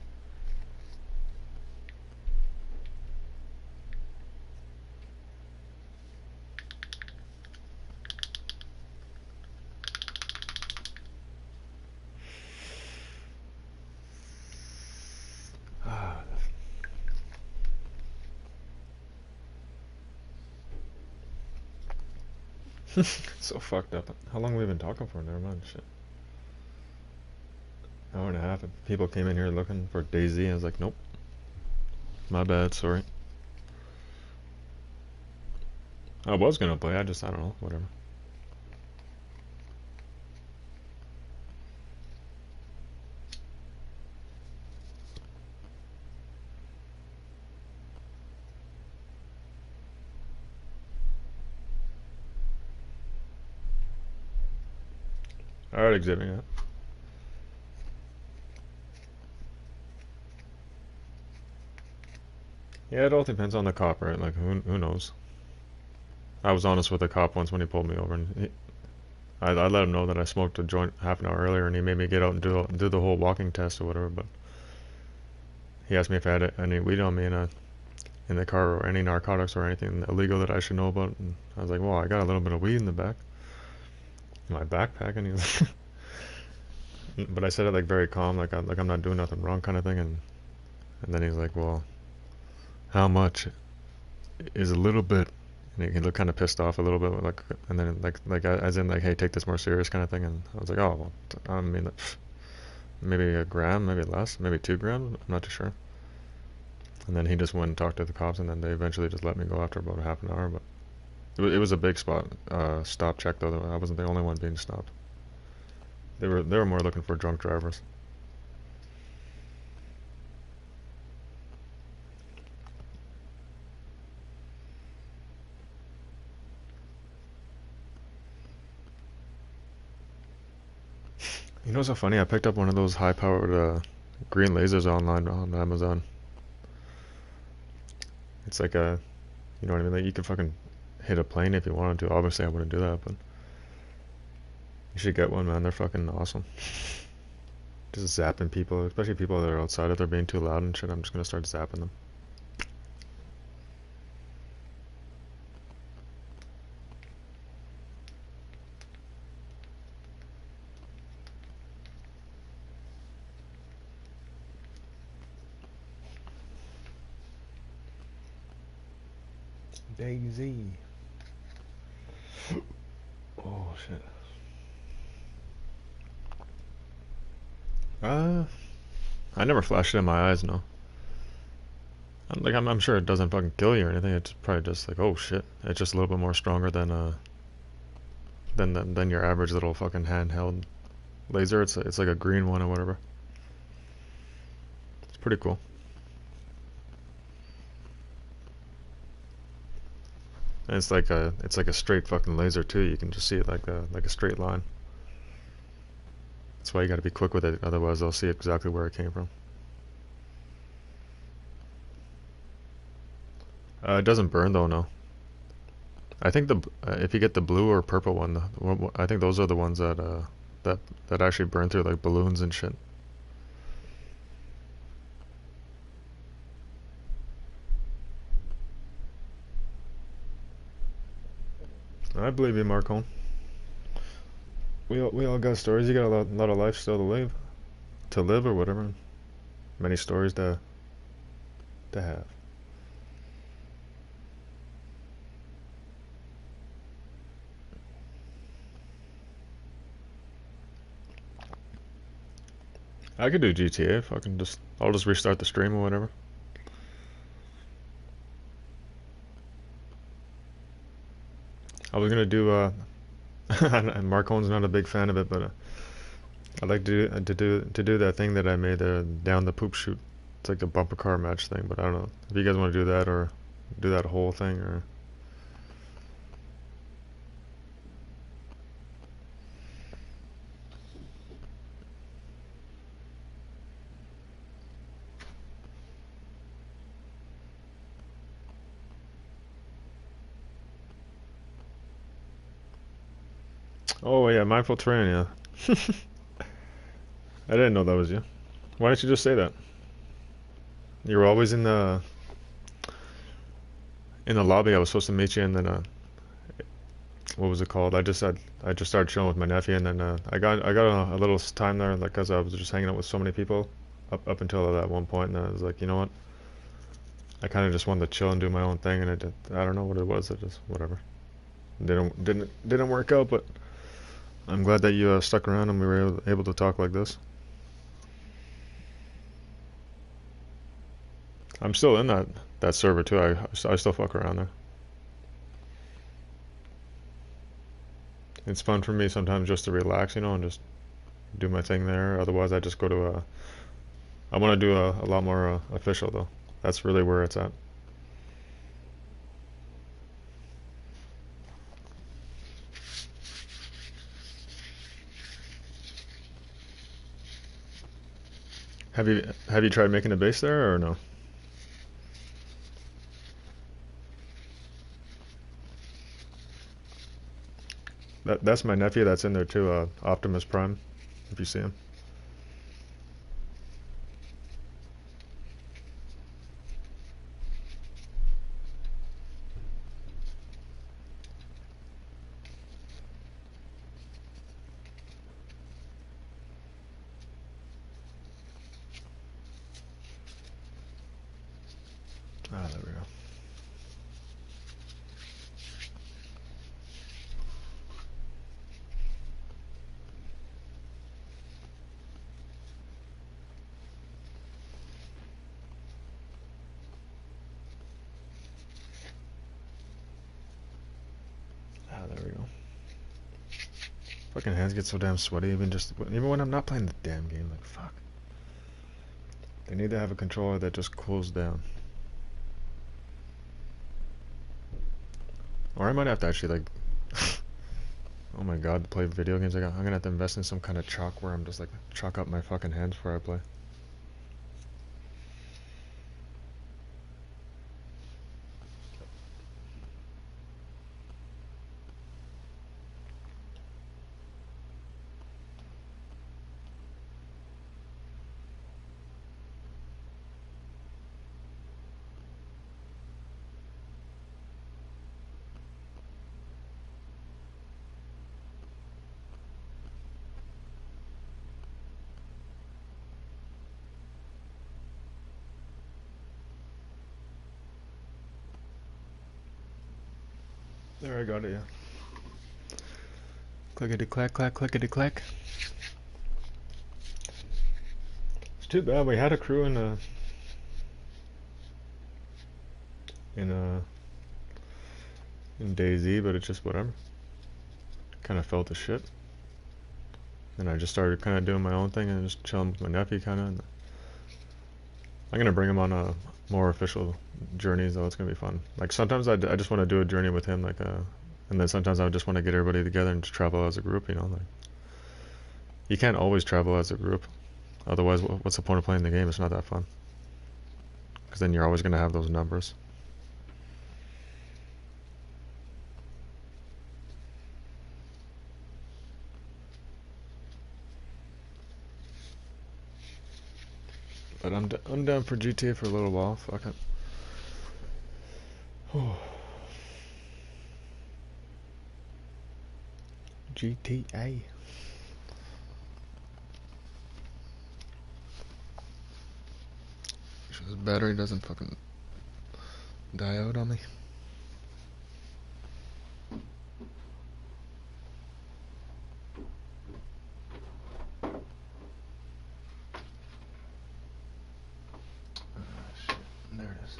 Ah, so fucked up. How long have we been talking for? Never mind. Shit. Hour and a half. People came in here looking for DayZ. I was like, nope. My bad. Sorry. I was gonna play. I don't know. Whatever. Alright, exhibit. Yeah. Yeah, it all depends on the cop, right? Like, who knows? I was honest with the cop once when he pulled me over, and I let him know that I smoked a joint half an hour earlier, and he made me get out and do the whole walking test or whatever. But he asked me if I had any weed on me in the car or any narcotics or anything illegal that I should know about. And I was like, well, I got a little bit of weed in the back, in my backpack, and he was, but I said it like very calm, like I'm not doing nothing wrong, kind of thing. And then he's like, well, how much is a little bit? And he looked kind of pissed off a little bit, like, and then like as in like, hey, take this more serious, kind of thing. And I was like, oh, well, I mean, maybe a gram, maybe less, maybe 2 grams. I'm not too sure. And then he just went and talked to the cops, and then they eventually just let me go after about a half an hour. But it was a big stop check though. I wasn't the only one being stopped. They were more looking for drunk drivers. You know what's so funny? I picked up one of those high-powered green lasers online on Amazon. It's like you know what I mean? Like you can fucking hit a plane if you wanted to. Obviously, I wouldn't do that, but You should get one, man. They're fucking awesome. Just zapping people, especially people that are outside. If they're being too loud and shit, I'm just gonna start zapping them. DayZ. Oh shit. I never flashed it in my eyes. No. I'm sure it doesn't fucking kill you or anything. It's probably just like, oh shit. It's just a little bit more stronger than your average little fucking handheld laser. It's like a green one or whatever. It's pretty cool. And it's like a straight fucking laser too. You can just see it like a straight line. That's why you got to be quick with it. Otherwise, they'll see exactly where it came from. It doesn't burn though, no. I think the if you get the blue or purple one, I think those are the ones that actually burn through like balloons and shit. I believe you, Marcone. We all got stories. You got a lot of life still to live or whatever. Many stories to have. I could do GTA. I'll just restart the stream or whatever. I was gonna do and Marcone's not a big fan of it, but I'd like to do that thing that I made down the poop chute. It's like a bumper car match thing, but I don't know if you guys want to do that or do that whole thing or. Oh yeah, mindful terrain. Yeah, I didn't know that was you. Why didn't you just say that? You were always in the lobby. I was supposed to meet you, and then what was it called? I just started chilling with my nephew, and then I got a little time there, like, cause I was just hanging out with so many people up until that one point, and I was like, you know what? I kind of just wanted to chill and do my own thing, and I don't know what it was. It just whatever. Didn't work out, but I'm glad that you stuck around and we were able to talk like this. I'm still in that server too. I still fuck around there. It's fun for me sometimes just to relax, and just do my thing there. Otherwise, I just go to a. I want to do a lot more official though. That's really where it's at. Have you tried making a base there or no? That's my nephew that's in there too. Optimus Prime, if you see him. Ah, there we go. Ah, there we go. Fucking hands get so damn sweaty even when I'm not playing the damn game. Like fuck. They need to have a controller that just cools down. Or I might have to actually like. Oh my god, to play video games. I'm gonna have to invest in some kind of chalk where I'm just like chalk up my fucking hands before I play. There, I got it, yeah. Clickety clack clack clickety clack. It's too bad we had a crew in in DayZ, but it's just whatever. Kind of felt the shit. And I just started kind of doing my own thing and just chilling with my nephew kind of. I'm gonna bring him on a more official journeys though. It's gonna be fun. Like sometimes I just want to do a journey with him, like and then sometimes I just want to get everybody together and just travel as a group. You know, like you can't always travel as a group. Otherwise, what's the point of playing the game? It's not that fun. Because then you're always gonna have those numbers. But I'm down for GTA for a little while. Fuck it. GTA. Sure this battery doesn't fucking die out on me. Shit. There it is.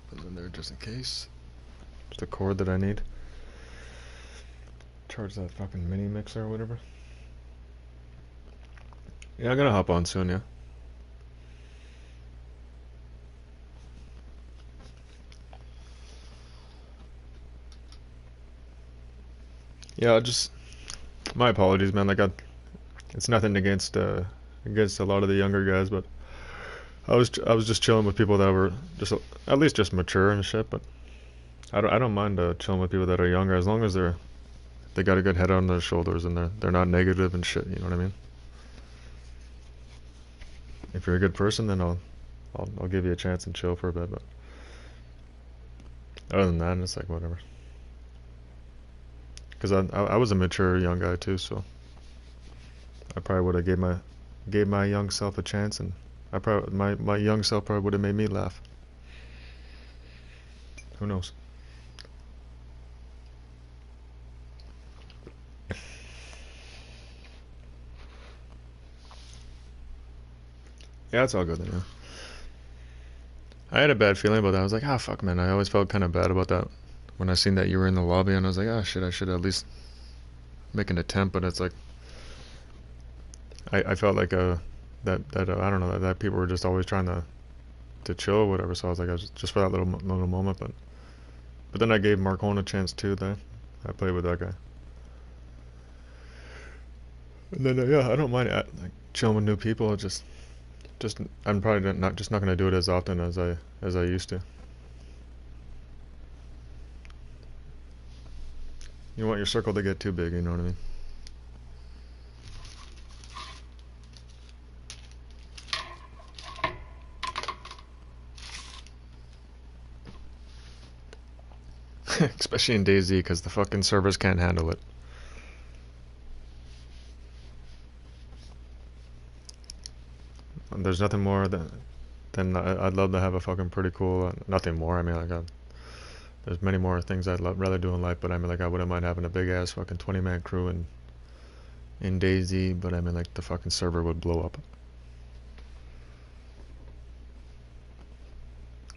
Put it in there just in case. Just the cord that I need. Charge that fucking mini mixer or whatever. Yeah, I'm gonna hop on soon, yeah. Yeah, just my apologies, man. Like, it's nothing against against a lot of the younger guys, but I was just chilling with people that were just at least just mature and shit. But I don't mind chilling with people that are younger as long as they got a good head on their shoulders and they're not negative and shit. You know what I mean? If you're a good person, then I'll give you a chance and chill for a bit. But other than that, it's like whatever. Because I was a mature young guy too, so I probably would have gave my young self a chance, and my young self probably would have made me laugh. Who knows? Yeah, it's all good then. Yeah. I had a bad feeling about that. I was like, ah, fuck, man. I always felt kind of bad about that when I seen that you were in the lobby, and I was like, ah, shit, I should at least make an attempt. But it's like I felt like that I don't know that people were just always trying to chill or whatever. So I was like, I was just for that little moment, but then I gave Marcone a chance too. Then I played with that guy. And then yeah, I don't mind like chilling with new people. Just I'm probably not gonna do it as often as I used to. You don't want your circle to get too big, you know what I mean? Especially in DayZ, because the fucking servers can't handle it. And there's nothing more than I'd love to have a fucking pretty cool. Nothing more. I mean, like there's many more things I'd rather do in life, but I mean, like I wouldn't mind having a big ass fucking 20-man crew in DayZ, but I mean, like the fucking server would blow up,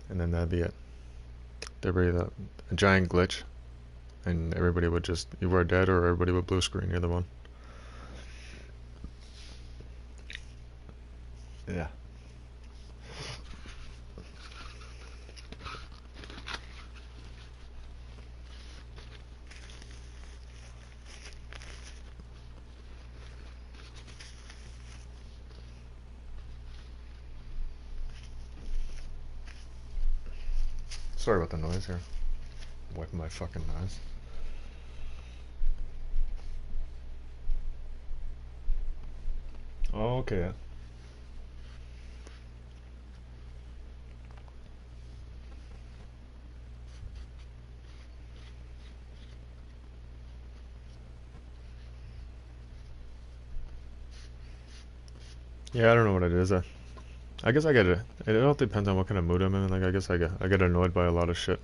and then that'd be it. There'd be a giant glitch, and everybody would just you were dead, or everybody would blue screen. Either one. Yeah. Sorry about the noise here. I'm wiping my fucking eyes. Oh, okay. Yeah, I don't know what it is. I guess I get it. It all depends on what kind of mood I'm in. Like, I guess I get annoyed by a lot of shit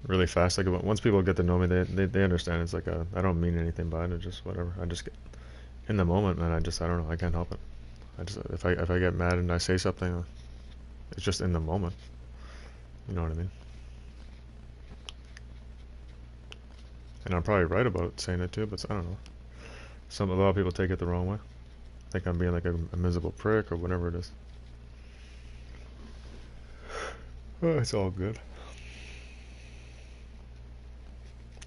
really fast. Like, once people get to know me, they understand. It's like, I don't mean anything by it. It's just whatever. I just get in the moment, man. I don't know. I can't help it. I just, if I get mad and I say something, it's just in the moment. You know what I mean? And I'm probably right about saying it too, but I don't know. A lot of people take it the wrong way. Think I'm being like a miserable prick or whatever it is. Oh, it's all good.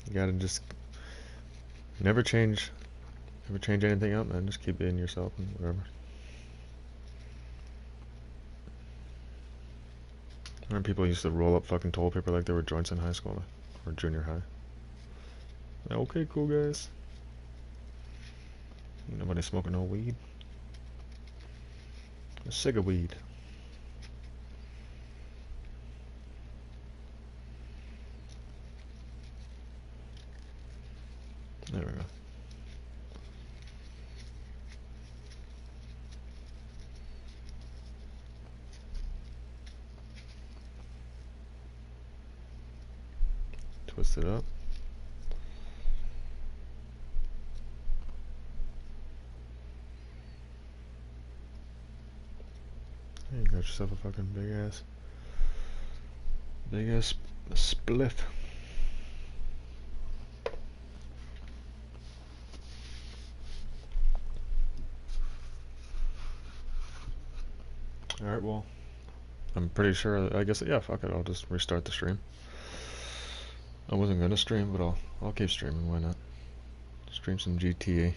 You gotta just never change, never change anything up, man. Just keep being yourself and whatever. Remember people used to roll up fucking toilet paper like they were joints in high school or junior high. Okay, cool guys. Nobody smoking no weed. A cig of weed. There we go. Twist it up. Hey, you got yourself a fucking big ass spliff. Alright, well, I'm pretty sure, I guess, yeah, fuck it, I'll just restart the stream. I wasn't gonna stream, but I'll keep streaming, why not? Stream some GTA.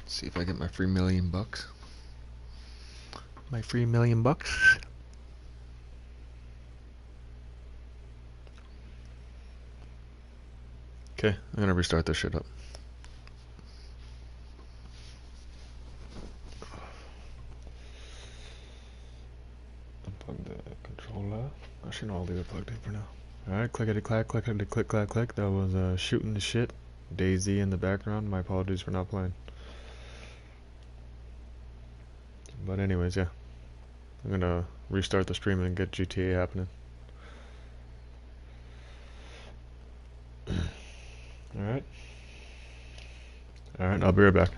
See if I get my free $1,000,000. My free $1,000,000. Okay, I'm gonna restart this shit up. Unplug the controller. Actually, no, I'll leave it plugged in for now. Alright, clickety clack, clickety click clack click. That was shooting the shit. DayZ in the background. My apologies for not playing. But anyways, yeah. I'm gonna restart the stream and get GTA happening. Alright. Alright, I'll be right back.